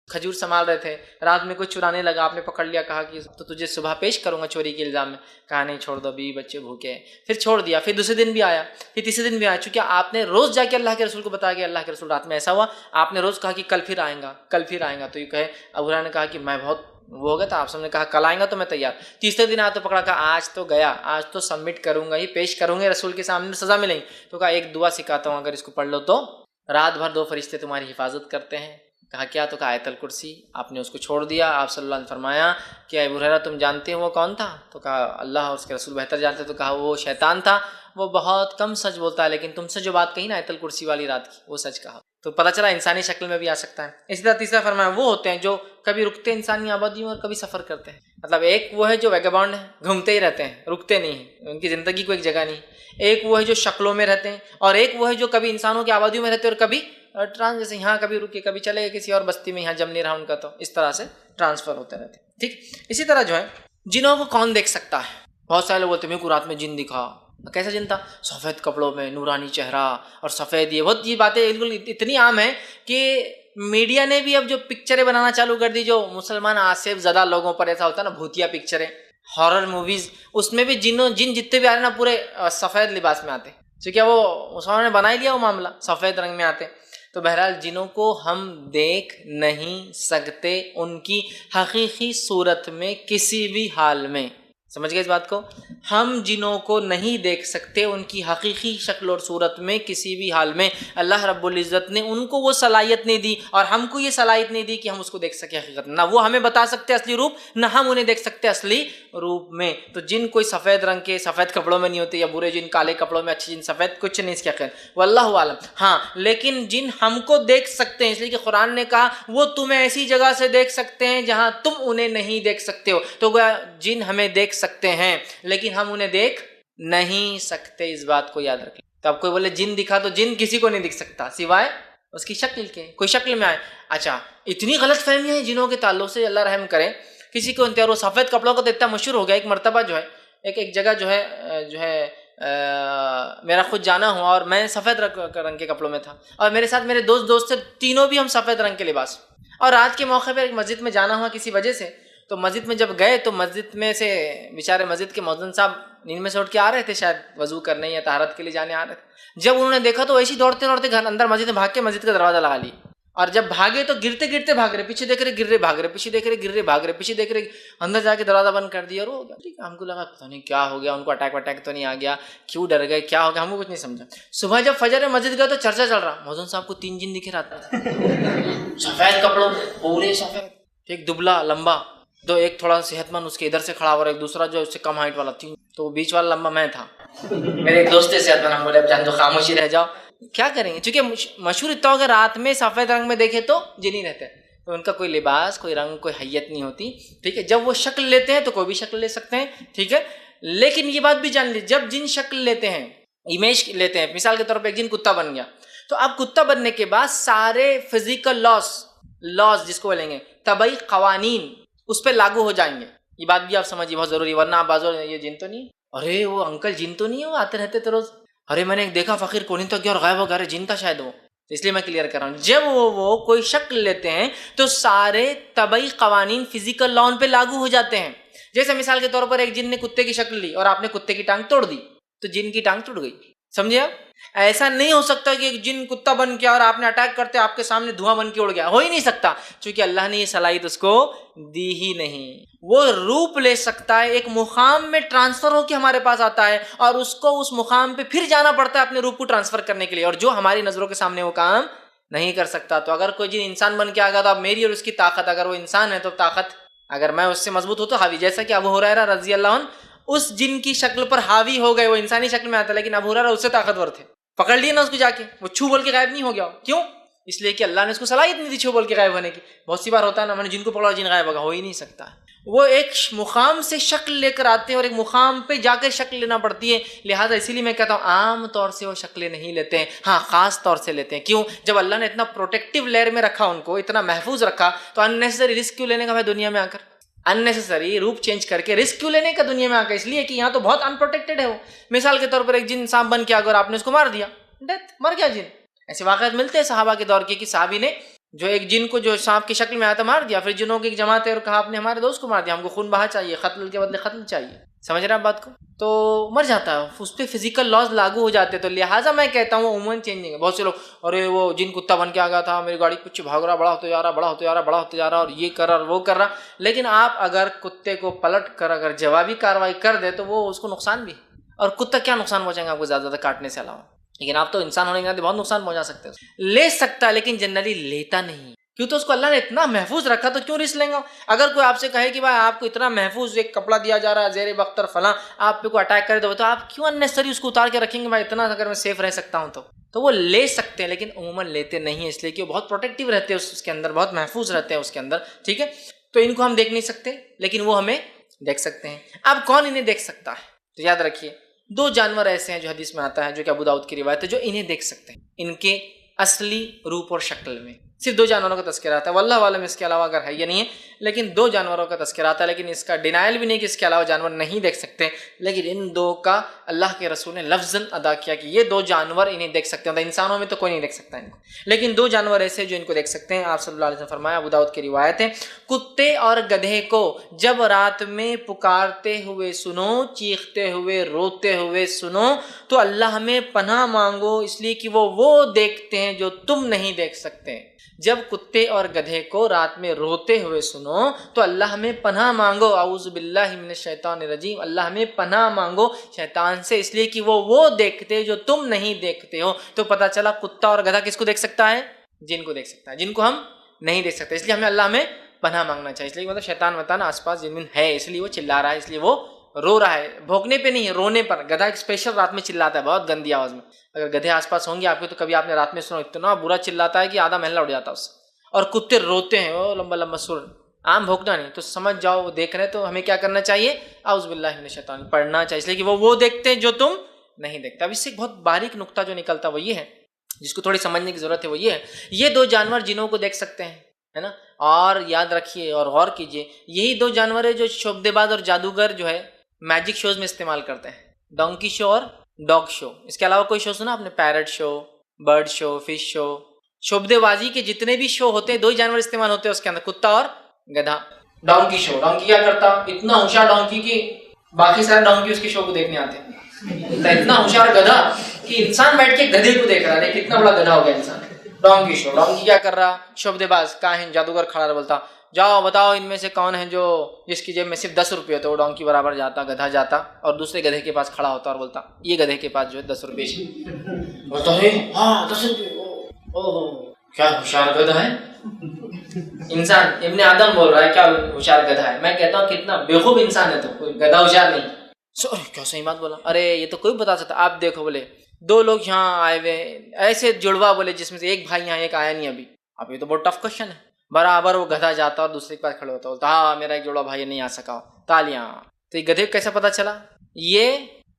کھجور سنبھال رہے تھے، رات میں کوئی چرانے لگا، آپ نے پکڑ لیا، کہا کہ تو تجھے صبح پیش کروں گا چوری کے الزام میں. کہا نہیں، چھوڑ دو، بیوی بچے بھوکے ہیں. پھر چھوڑ دیا. پھر دوسرے دن بھی آیا، پھر تیسرے دن بھی آیا. چونکہ آپ نے روز جا کے اللہ کے رسول کو بتایا کہ اللہ کے رسول رات میں ایسا ہوا، آپ نے روز کہا کہ کل پھر آئیں گا، کل پھر آئیں گا. تو یہ کہے ابو ہریرہ نے کہا کہ میں بہت وہ ہو گیا تھا، آپ سب نے کہا کل آئیں گا تو میں تیار. تیسرے دن آیا تو پکڑا، کہا آج تو گیا، آج تو سبمٹ کروں گا، یہ پیش کروں گے رسول کے سامنے، سزا ملیں گی. تو کہا ایک دعا سکھاتا ہوں، اگر اس کو پڑھ لو تو رات بھر 2 فرشتے تمہاری حفاظت کرتے ہیں. کہا کیا؟ تو کہا آیت الکرسی. آپ نے اس کو چھوڑ دیا. آپ صلی اللہ علیہ وسلم نے فرمایا کہ ابو ہریرہ تم جانتے ہو وہ کون تھا؟ تو کہا اللہ اور اس کے رسول بہتر جانتے. تو کہا وہ شیطان تھا، وہ بہت کم سچ بولتا ہے، لیکن تم سے جو بات کہی نا آیت الکرسی والی رات کی، وہ سچ کہا. تو پتہ چلا انسانی شکل میں بھی آ سکتا ہے. اسی طرح تیسرا فرمایا وہ ہوتے ہیں جو کبھی رکتے انسانی آبادیوں اور کبھی سفر کرتے ہیں. مطلب ایک وہ ہے جو ویگابانڈ ہے، گھومتے ہی رہتے ہیں، رکتے نہیں ہیں، ان کی زندگی کو ایک جگہ نہیں. ایک وہ ہے جو شکلوں میں رہتے ہیں، اور ایک وہ ہے جو کبھی انسانوں کی آبادیوں میں رہتے ہیں اور کبھی جیسے یہاں کبھی رکے کبھی چلے گئے کسی اور بستی میں، یہاں جم نہیں رہا ان کا، تو اس طرح سے ٹرانسفر ہوتے رہتے ہیں. ٹھیک، اسی طرح جو ہے جنوں کو کون دیکھ سکتا ہے؟ بہت سارے لوگ بولتے ہیں میرے کو رات میں جن دکھا. کیسا جن تھا؟ سفید کپڑوں میں، نورانی چہرہ اور سفید. یہ باتیں بالکل اتنی عام ہیں کہ میڈیا نے بھی اب جو پکچریں بنانا چالو کر دی، جو مسلمان آصف زدہ لوگوں پر ایسا ہوتا ہے نا، بھوتیا پکچریں، ہارر موویز، اس میں بھی جن جتنے بھی آ رہے نا پورے سفید لباس میں آتے، کیونکہ وہ مسلمانوں نے بنا ہی لیا وہ معاملہ، سفید رنگ میں آتے. تو بہرحال جنوں کو ہم دیکھ نہیں سکتے ان کی حقیقی صورت میں کسی بھی حال میں. سمجھ گئے اس بات کو؟ ہم جنوں کو نہیں دیکھ سکتے ان کی حقیقی شکل اور صورت میں کسی بھی حال میں. اللہ رب العزت نے ان کو وہ صلاحیت نہیں دی، اور ہم کو یہ صلاحیت نہیں دی کہ ہم اس کو دیکھ سکیں حقیقت. نہ وہ ہمیں بتا سکتے اصلی روپ، نہ ہم انہیں دیکھ سکتے اصلی روپ میں. تو جن کوئی سفید رنگ کے سفید کپڑوں میں نہیں ہوتے، یا برے جن کالے کپڑوں میں، اچھے جن سفید، کچھ نہیں اس کے خیر، واللہ عالم. ہاں لیکن جن ہم کو دیکھ سکتے ہیں، اس لیے کہ قرآن نے کہا وہ تمہیں ایسی جگہ سے دیکھ سکتے ہیں جہاں تم انہیں نہیں دیکھ سکتے ہو. تو گویا جن ہمیں دیکھ سکتے ہیں لیکن ہم انہیں دیکھ نہیں سکتے. اس بات کو یاد رکھیں. تو اب کوئی بولے جن دکھا، تو جن کسی کو نہیں دکھ سکتا سوائے اس کی شکل کے. کوئی شکل میں آئے. اچھا، اتنی غلط فہمیاں ہیں جنوں کے تعلق سے، اللہ رحم کرے. کسی کو انتہار، وہ سفید کپڑوں کو تو اتنا مشہور ہو گیا. ایک مرتبہ جو ہے ایک جگہ جو ہے میرا خود جانا ہوا، اور میں سفید رنگ کے کپڑوں میں تھا، اور میرے ساتھ میرے دوست تھے، تینوں بھی ہم سفید رنگ کے لباس. اور رات کے موقع پہ ایک مسجد میں جانا ہوا کسی وجہ سے. تو مسجد میں جب گئے تو مسجد میں سے بیچارے مسجد کے مؤذن صاحب نیند میں سے اٹھ کے آ رہے تھے، شاید وضو کرنے یا طہارت کے لیے جانے آ رہے تھے. جب انہوں نے دیکھا تو ایسے دوڑتے دوڑتے گھر اندر مسجد میں بھاگ کے مسجد کا دروازہ لگا لی. اور جب بھاگے تو گرتے گرتے بھاگ رہے، پیچھے دیکھ رہے گر رہے، بھاگ رہے، پیچھے دیکھ رہے گر رہے، بھاگ رہے، پیچھے دیکھ رہے، اندر جا کے دروازہ بند کر دیا. اور وہ ہم کو لگا پتہ نہیں کیا ہو گیا، ان کو اٹیک تو نہیں آ گیا، کیوں ڈر گئے، کیا ہو گیا، ہم کو کچھ نہیں سمجھا. صبح جب فجر میں مسجد گئے تو چرچا چل رہا، مؤذن صاحب کو 3 جن دکھے رات میں سفید کپڑوں میں، پورے سفید. ایک دبلا لمبا، دو، ایک تھوڑا صحت مند اس کے ادھر سے کھڑا ہوا، ایک دوسرا جو اس سے کم ہائٹ والا. 3، تو بیچ والا لمبا میں تھا. میرے ایک دوست صحت مند، ہم بولے اب جان دو، خاموشی رہ جاؤ، کیا کریں گے. چونکہ مشہور اتنا ہوگا رات میں سفید رنگ میں دیکھے تو جن ہی رہتے ہیں. تو ان کا کوئی لباس، کوئی رنگ، کوئی حیت نہیں ہوتی، ٹھیک ہے. جب وہ شکل لیتے ہیں تو کوئی بھی شکل لے سکتے ہیں، ٹھیک ہے. لیکن یہ بات بھی جان لی، جب جن شکل لیتے ہیں، امیج لیتے ہیں، مثال کے طور پہ ایک جن کتا بن گیا، تو اب کتا بننے کے بعد سارے فزیکل لاز جس کو بولیں گے طبعی قوانین اس پہ لاگو ہو جائیں گے. یہ بات بھی آپ سمجھیے، بہت ضروری، ورنہ آپ بازو یہ جن تو نہیں ہے، ارے وہ انکل جن تو نہیں ہے، وہ آتے رہتے تھے روز، ارے میں نے ایک دیکھا فقیر کونی تو گیا اور غائب ہو گیا، جن تھا شاید وہ. تو اس لیے میں کلیئر کر رہا ہوں، جب وہ کوئی شکل لیتے ہیں تو سارے طبعی قوانین فزیکل لا ان پہ لاگو ہو جاتے ہیں. جیسے مثال کے طور پر ایک جن نے کتے کی شکل لی اور آپ نے کتے کی ٹانگ توڑ دی تو جن کی ٹانگ ٹوٹ گئی، سمجھے آپ؟ ایسا نہیں ہو سکتا کہ ایک جن کتا بن کے اور آپ نے اٹیک کرتے آپ کے سامنے دھواں بن کے اڑ گیا، ہو ہی نہیں سکتا، چونکہ اللہ نے یہ صلاحیت اس کو دی ہی نہیں. وہ روپ لے سکتا ہے، ایک مقام میں ٹرانسفر ہو کے ہمارے پاس آتا ہے اور اس کو اس مقام پہ پھر جانا پڑتا ہے اپنے روپ کو ٹرانسفر کرنے کے لیے، اور جو ہماری نظروں کے سامنے وہ کام نہیں کر سکتا. تو اگر کوئی جن انسان بن کے آ گیا تو اب میری اور اس کی طاقت، اگر وہ انسان ہے تو طاقت اگر میں اس سے مضبوط ہوں تو حاوی، جیسا کہ ابو ہریرہ رضی اللہ عنہ اس جن کی شکل پر حاوی ہو گئے، وہ انسانی شکل میں آتا لیکن ابو ہریرہ اس سے طاقتور تھے، پکڑ لیے نا اس کو جا کے، وہ چھو بول کے غائب نہیں ہو گیا. کیوں؟ اس لیے کہ اللہ نے اس کو صلاحیت نہیں دی چھو بول کے غائب ہونے کی. بہت سی بار ہوتا ہے نا، میں نے جن کو پکڑا جن غائب ہوگا، ہو ہی نہیں سکتا. وہ ایک مقام سے شکل لے کر آتے ہیں اور ایک مقام پہ جا کر شکل لینا پڑتی ہے. لہٰذا اسی لیے میں کہتا ہوں عام طور سے وہ شکلیں نہیں لیتے ہیں، ہاں خاص طور سے لیتے ہیں. کیوں؟ جب اللہ نے اتنا پروٹیکٹیو لیئر میں رکھا، ان کو اتنا محفوظ رکھا، تو اننیسری رسک کیوں لینے کا بھائی دنیا میں آ کر، اننیسری روپ چینج کر کے رسک کیوں لینے کا دنیا میں آ کر؟ اس لیے کہ یہاں تو بہت انپروٹیکٹڈ ہے وہ. مثال کے طور پر ایک جن سانپ بن کے آ گیا اور آپ نے اس کو مار دیا، ڈیتھ، مر گیا جن. ایسے واقعات ملتے ہیں صحابہ کے دور کے کہ صحابی نے جو ایک جن کو جو سانپ کی شکل میں آیا تھا مار دیا، پھر جنوں کی ایک جماعت ہے اور کہا آپ نے ہمارے دوست کو مار دیا، ہم کو خون بہا چاہیے، قتل کے بدلے قتل چاہیے. سمجھ رہے ہیں بات کو؟ تو مر جاتا ہے، اس پہ فزیکل لاز لاگو ہو جاتے ہیں. تو لہٰذا میں کہتا ہوں عموماً چینجنگ ہے. بہت سے لوگ ارے وہ جن کتا بن کے آ گیا تھا، میری گاڑی کچھ بھاگ رہا، بڑا ہوتا جا رہا، بڑا ہوتا جا رہا، بڑا ہوتا جا رہا، اور یہ کر رہا اور وہ کر رہا. لیکن آپ اگر کتے کو پلٹ کر اگر جوابی کارروائی کر دے تو وہ اس کو نقصان بھی، اور کتا کیا نقصان پہنچائیں گے آپ کو زیادہ زیادہ کاٹنے سے علاوہ. لیکن آپ تو انسان ہونے کے ناطے بہت نقصان پہنچا سکتے ہیں. لے سکتا ہے لیکن جنرلی لیتا نہیں. کیوں؟ تو اس کو اللہ نے اتنا محفوظ رکھا، تو کیوں رسک لیں گا؟ اگر کوئی آپ سے کہے کہ بھائی آپ کو اتنا محفوظ ایک کپڑا دیا جا رہا ہے زیر بختر فلاں، آپ پہ کوئی اٹیک کرے تو آپ کیوں اننیسری اس کو اتار کے رکھیں گے؟ بھائی اتنا اگر میں سیف رہ سکتا ہوں تو وہ لے سکتے ہیں، لیکن عموماً لیتے نہیں ہیں، اس لیے کہ وہ بہت پروٹیکٹیو رہتے ہیں اس کے اندر، بہت محفوظ رہتے ہیں اس کے اندر، ٹھیک ہے. تو ان کو ہم دیکھ نہیں سکتے لیکن وہ ہمیں دیکھ سکتے ہیں. اب کون انہیں دیکھ سکتا ہے؟ تو یاد رکھیے دو جانور ایسے ہیں جو حدیث میں آتا ہے، جو کہ ابو داؤد کی روایت ہے، جو انہیں دیکھ سکتے ہیں ان کے اصلی روپ اور شکل میں. صرف دو جانوروں کا تذکرہ آتا ہے، واللہ عالم اس کے علاوہ اگر ہے یا نہیں ہے، لیکن دو جانوروں کا تذکرہ آتا ہے. لیکن اس کا ڈینائل بھی نہیں کہ اس کے علاوہ جانور نہیں دیکھ سکتے، لیکن ان دو کا اللہ کے رسول نے لفظاً ادا کیا کہ یہ دو جانور انہیں دیکھ سکتے ہیں. انسانوں میں تو کوئی نہیں دیکھ سکتا ان کو، لیکن دو جانور ایسے جو ان کو دیکھ سکتے ہیں. آپ صلی اللہ علیہ وسلم فرمایا، ابو داؤد کی روایت ہے، کتے اور گدھے کو جب رات میں پکارتے ہوئے سنو، چیختے ہوئے، روتے ہوئے سنو تو اللہ میں پناہ مانگو، اس لیے کہ وہ دیکھتے ہیں جو تم نہیں دیکھ سکتے. جب کتے اور گدھے کو رات میں روتے ہوئے سنو تو اللہ میں پناہ مانگو، اعوذ باللہ من الشیطان الرجیم، اللہ میں پناہ مانگو شیطان سے، اس لیے کہ وہ دیکھتے جو تم نہیں دیکھتے ہو. تو پتہ چلا کتا اور گدھا کس کو دیکھ سکتا ہے؟ جن کو دیکھ سکتا ہے، جن کو ہم نہیں دیکھ سکتے. اس لیے ہمیں اللہ میں پناہ مانگنا چاہیے. اس لیے مطلب شیطان وطان آس پاس جن ہے، اس لیے وہ چلا رہا ہے، اس لیے وہ رو رہا ہے، بھونکنے پہ نہیں ہے، رونے پر. گدھا ایک اسپیشل رات میں چلاتا ہے بہت گندی آواز میں. اگر گدھے آس پاس ہوں گے آپ کے تو کبھی آپ نے رات میں سنا، اتنا برا چلاتا ہے کہ آدھا محلہ اڑ جاتا ہے اس سے. اور کتے روتے ہیں، وہ لمبا لمبا سر، عام بھونکنا نہیں. تو سمجھ جاؤ وہ دیکھ رہے ہیں، تو ہمیں کیا کرنا چاہیے؟ اعوذ باللہ من الشیطان پڑھنا چاہیے، اس لیے کہ وہ دیکھتے ہیں جو تم نہیں دیکھتے. اب اس سے ایک بہت باریک نقطہ جو نکلتا وہ یہ ہے، جس کو تھوڑی سمجھنے کی ضرورت ہے، وہ یہ ہے یہ دو جانور جنوں کو دیکھ سکتے ہیں، ہے نا. اور یاد رکھیے اور غور کیجئے، یہی دو جانور ہے جو شعبدے باز اور جادوگر جو ہے میجک شوز میں استعمال کرتے ہیں، ڈونکی شو اور ڈاگ شو. اس کے علاوہ کوئی شو سنا آپ نے؟ پیرٹ شو، برڈ شو، فش شو. شعبدے بازی کے جتنے بھی شو ہوتے ہیں دو ہی جانور استعمال ہوتے ہیں اس کے اندر، کتا اور گدھا. ڈونکی شو، ڈونکی کیا کرتا؟ اتنا ہوشیار ڈونکی کہ باقی سارے ڈونکی اس کے شو کو دیکھنے آتے ہیں. اتنا ہوشیار گدھا کہ انسان بیٹھ کے گدھے کو دیکھ رہا ہے، کتنا بڑا گدھا ہو گیا انسان. ڈونکی شو، ڈونکی کیا کر رہا؟ شعبدے باز کاہن جادوگر کھڑا رہا، بولتا جاؤ بتاؤ ان میں سے کون ہے جو جس کی جیب میں صرف 10 روپے ہوتے. وہ ڈونکی برابر جاتا، گدھا جاتا اور دوسرے گدھے کے پاس کھڑا ہوتا اور بولتا یہ گدھے کے پاس جو ہے 10 روپے بولتا ہے، ہاں 10 روپے. کیا ہوشیار گدھا ہے انسان. ابن آدم بول رہا ہے کیا ہوشیار گدھا ہے. میں کہتا ہوں کتنا بیوقوف انسان ہے، تو کوئی گدھا ہوشیار نہیں. کیا صحیح بات بولا. ارے یہ تو کوئی بتا سکتا. آپ دیکھو بولے دو لوگ یہاں آئے ہوئے ایسے جڑوا، بولے جس میں سے ایک بھائی یہاں ایک آیا نہیں ابھی. اب یہ تو بہت ٹف کوشچن ہے. برابر وہ گدھا جاتا اور دوسرے کے پاس کھڑے ہوتا، بولتا ہاں میرا ایک جوڑا بھائی نہیں آ سکا، تالیاں۔ تو یہ گدھے کو کیسا پتا چلا؟ یہ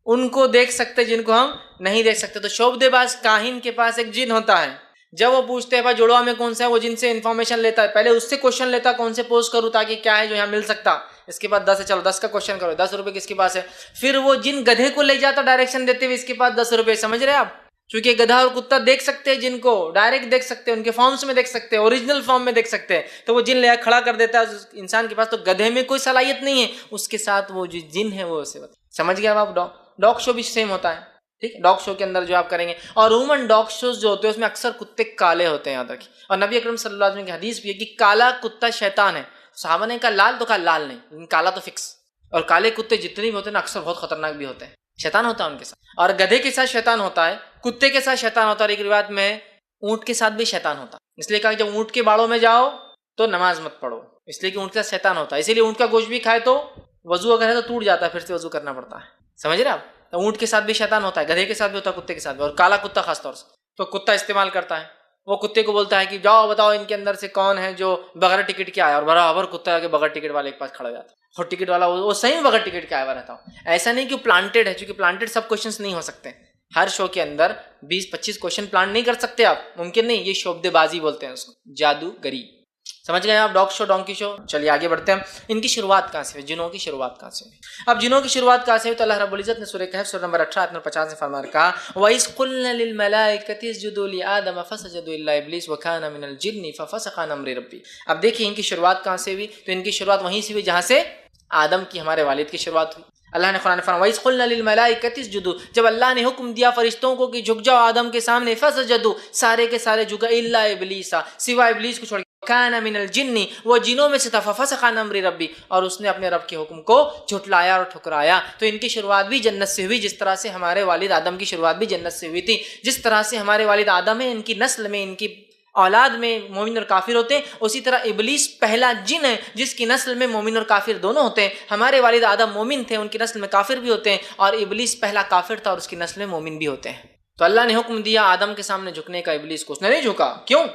ان کو دیکھ سکتے جن کو ہم نہیں دیکھ سکتے۔ تو شعبدے باز کاہن کے پاس ایک جن ہوتا ہے، جب وہ پوچھتے ہیں بھائی جوڑوا میں کون سا ہے، وہ جن سے انفارمیشن لیتا ہے، پہلے اس سے کوشچن لیتا کون سے پوز کروں تاکہ کیا ہے جو یہاں مل سکتا، اس کے بعد 10 ہے، چلو 10 کا کوشچن کرو، 10 روپے کس کے پاس ہے، پھر وہ جن گدھے کو لے جاتا ڈائریکشن دیتے ہوئے اس کے پاس 10 روپے۔ سمجھ رہے آپ؟ چونکہ گدھا اور کتا دیکھ سکتے ہیں جن کو، ڈائریکٹ دیکھ سکتے ہیں، ان کے فارمز میں دیکھ سکتے ہیں، اوریجنل فارم میں دیکھ سکتے ہیں، تو وہ جن لے کھڑا کر دیتا ہے انسان کے پاس۔ تو گدھے میں کوئی صلاحیت نہیں ہے، اس کے ساتھ وہ جو جن ہے وہ اسے سمجھ گیا آپ؟ ڈاگ شو بھی سیم ہوتا ہے، ٹھیک ہے، ڈاگ شو کے اندر جو آپ کریں گے، اور عموماً ڈاگ شوز جو ہوتے ہیں اس میں اکثر کتے کالے ہوتے ہیں، یاد رکھیے۔ اور نبی اکرم صلی اللہ علیہ وسلم کی حدیث بھی ہے کہ کالا کتا شیطان ہے۔ صحابہ نے کہا لال، تو کہا لال نہیں، لیکن کالا تو فکس۔ اور کالے کتے جتنے بھی ہوتے ہیں نا اکثر بہت خطرناک بھی ہوتے ہیں، شیطان ہوتا ہے ان کے ساتھ۔ اور گدھے کے ساتھ شیطان ہوتا ہے، کتے کے ساتھ شیطان ہوتا ہے، اور ایک روایت میں اونٹ کے ساتھ بھی شیطان ہوتا ہے۔ اس لیے کہا کہ جب اونٹ کے باڑوں میں جاؤ تو نماز مت پڑھو، اس لیے کہ اونٹ کے ساتھ شیطان ہوتا ہے۔ اسی لیے اونٹ کا گوشت بھی کھائے تو وضو اگر ہے تو ٹوٹ جاتا ہے، پھر سے وضو کرنا پڑتا ہے۔ سمجھ رہے آپ؟ تو اونٹ کے ساتھ بھی شیطان ہوتا ہے، گدھے کے ساتھ بھی ہوتا ہے، کتے کے ساتھ بھی، اور کالا کتا خاص طور سے۔ تو کتا استعمال کرتا ہے، وہ کتے کو بولتا ہے کہ جاؤ بتاؤ ان کے اندر سے کون ہے جو بغیر ٹکٹ کے آیا، اور برابر کتا آگے بغیر ٹکٹ والے کے پاس کھڑا ہو جاتا ہے، اور ٹکٹ والا وہ صحیح میں بغیر ٹکٹ کے آیا ہوا رہتا ہوں۔ ایسا نہیں کہ پلانٹیڈ ہے، چونکہ پلانٹیڈ سب کوشچنس نہیں ہو سکتے، ہر شو کے اندر 20-25 کوشچن پلان نہیں کر سکتے آپ، ممکن نہیں، یہ شعبدے بازی بولتے ہیں اس کو، جادوگری۔ سمجھ گئے آپ؟ ڈاگ شو، ڈونکی شو۔ چلیے آگے بڑھتے ہیں، ان کی شروعات کہاں سے ہوئی؟ جنوں کی شروعات کہاں سے ہوئی؟ اب جنوں کی شروعات کہاں سے ہوئی؟ تو اللہ رب العزت نے سورہ کہف سورہ نمبر 18 آیت نمبر 50 میں فرما کہا وَإِذْ قُلْنَا لِلْمَلَائِكَةِ اسْجُدُوا لِآدَمَ فَسَجَدُوا إِلَّا إِبْلِيسَ وَكَانَ مِنَ الْجِنِّ فَفَسَقَ عَنْ أَمْرِ رَبِّهِ۔ اب دیکھیں ان کی شروعات کہاں سے ہوئی؟ تو ان کی شروعات وہیں سے ہوئی جہاں سے آدم کی، ہمارے والد کی شروعات ہوئی۔ اللہ نے قرآن فرمایا وَإِذْ قُلْنَا لِلْمَلَائِكَةِ اسْجُدُوا، جب اللہ نے حکم دیا فرشتوں کو کہ جھک جاؤ آدم کے سامنے، فَسَجَدُوا، سارے کے سارے جھکا، إِلَّا إِبْلِيسَ، سوائے ابلیس کو چھوڑ، كَانَ مِنَ الْجِنِّ، وہ جنوں میں سے تھا، فَفَسَقَ عَنْ أَمْرِ رَبِّهِ، اور اس نے اپنے رب کے حکم کو جھٹلایا اور ٹھکرایا۔ تو ان کی شروعات بھی جنت سے ہوئی، جس طرح سے ہمارے والد آدم کی شروعات بھی جنت سے ہوئی تھی۔ جس طرح سے ہمارے والد آدم ہیں، ان کی نسل میں، ان کی اولاد میں مومن اور کافر ہوتے ہیں، اسی طرح ابلیس پہلا جن ہے جس کی نسل میں مومن اور کافر دونوں ہوتے ہیں۔ ہمارے والد آدم مومن تھے، ان کی نسل میں کافر بھی ہوتے ہیں، اور ابلیس پہلا کافر تھا اور اس کی نسل میں مومن بھی ہوتے ہیں۔ تو اللہ نے حکم دیا آدم کے سامنے جھکنے کا، ابلیس کو، اس نے نہیں جھکا، کیوں؟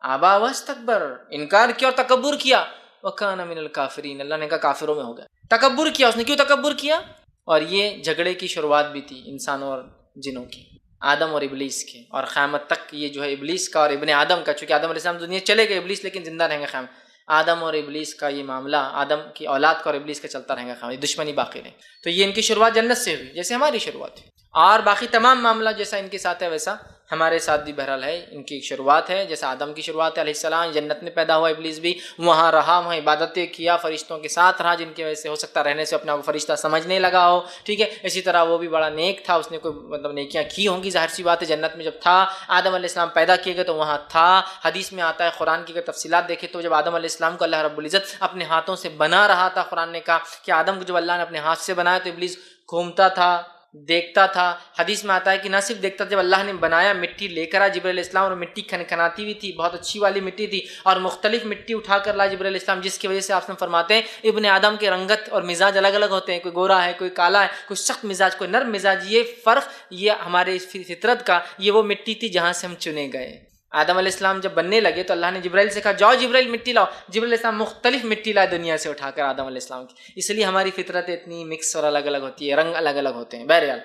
آبا واستکبر، انکار کیا اور تکبر کیا، وکان من الکافرین، اللہ نے کہا کافروں میں ہو گیا، تکبر کیا اس نے۔ کیوں تکبر کیا؟ اور یہ جھگڑے کی شروعات بھی تھی انسانوں اور جنوں کی، آدم اور ابلیس کے، اور قیامت تک یہ جو ہے ابلیس کا اور ابن آدم کا، چونکہ آدم علیہ السلام دنیا چلے گئے، ابلیس لیکن زندہ رہیں گے قیامت، آدم اور ابلیس کا یہ معاملہ، آدم کی اولاد کا اور ابلیس کا چلتا رہے گا قیامت، دشمنی باقی رہے۔ تو یہ ان کی شروعات جنت سے ہوئی جیسے ہماری شروعات ہوئی، اور باقی تمام معاملہ جیسا ان کے ساتھ ہے ویسا ہمارے ساتھ بھی بہرحال ہے، ان کی شروعات ہے جیسا آدم کی شروعات ہے علیہ السلام، جنت میں پیدا ہوا، ابلیس بھی وہاں رہا، وہاں عبادتیں کیا، فرشتوں کے ساتھ رہا، جن کی وجہ سے ہو سکتا رہنے سے اپنا کو فرشتہ سمجھنے لگا ہو، ٹھیک ہے۔ اسی طرح وہ بھی بڑا نیک تھا، اس نے کوئی مطلب نیکیاں کی ہوں گی، ظاہر سی بات ہے، جنت میں جب تھا، آدم علیہ السلام پیدا کیے گئے تو وہاں تھا۔ حدیث میں آتا ہے، قرآن کی اگر تفصیلات دیکھیں تو جب آدم علیہ السلام کو اللہ رب العزت اپنے ہاتھوں سے بنا رہا تھا، قرآن نے کہا کہ آدم کو جب اللہ نے اپنے ہاتھ سے بنایا تو ابلیس گھومتا تھا، دیکھتا تھا۔ حدیث میں آتا ہے کہ نہ صرف دیکھتا تھا، جب اللہ نے بنایا مٹی لے کر آیا جبرائیل علیہ السلام، اور مٹی کھنکھناتی ہوئی تھی، بہت اچھی والی مٹی تھی، اور مختلف مٹی اٹھا کر لایا جبرائیل علیہ السلام، جس کی وجہ سے آپ نے فرماتے ہیں ابن آدم کے رنگت اور مزاج الگ الگ ہوتے ہیں، کوئی گورا ہے، کوئی کالا ہے، کوئی سخت مزاج، کوئی نرم مزاج۔ یہ فرق، یہ ہمارے فطرت کا، یہ وہ مٹی تھی جہاں سے ہم چنے گئے۔ آدم علیہ السلام جب بننے لگے تو اللہ نے جبرائیل سے کہا جاؤ جبرائیل مٹی لاؤ، جبرائیل علیہ السلام مختلف مٹی لائے دنیا سے اٹھا کر آدم علیہ السلام کی۔ اس لیے ہماری فطرت اتنی مکس اور الگ الگ ہوتی ہے، رنگ الگ الگ ہوتے ہیں۔ بہرحال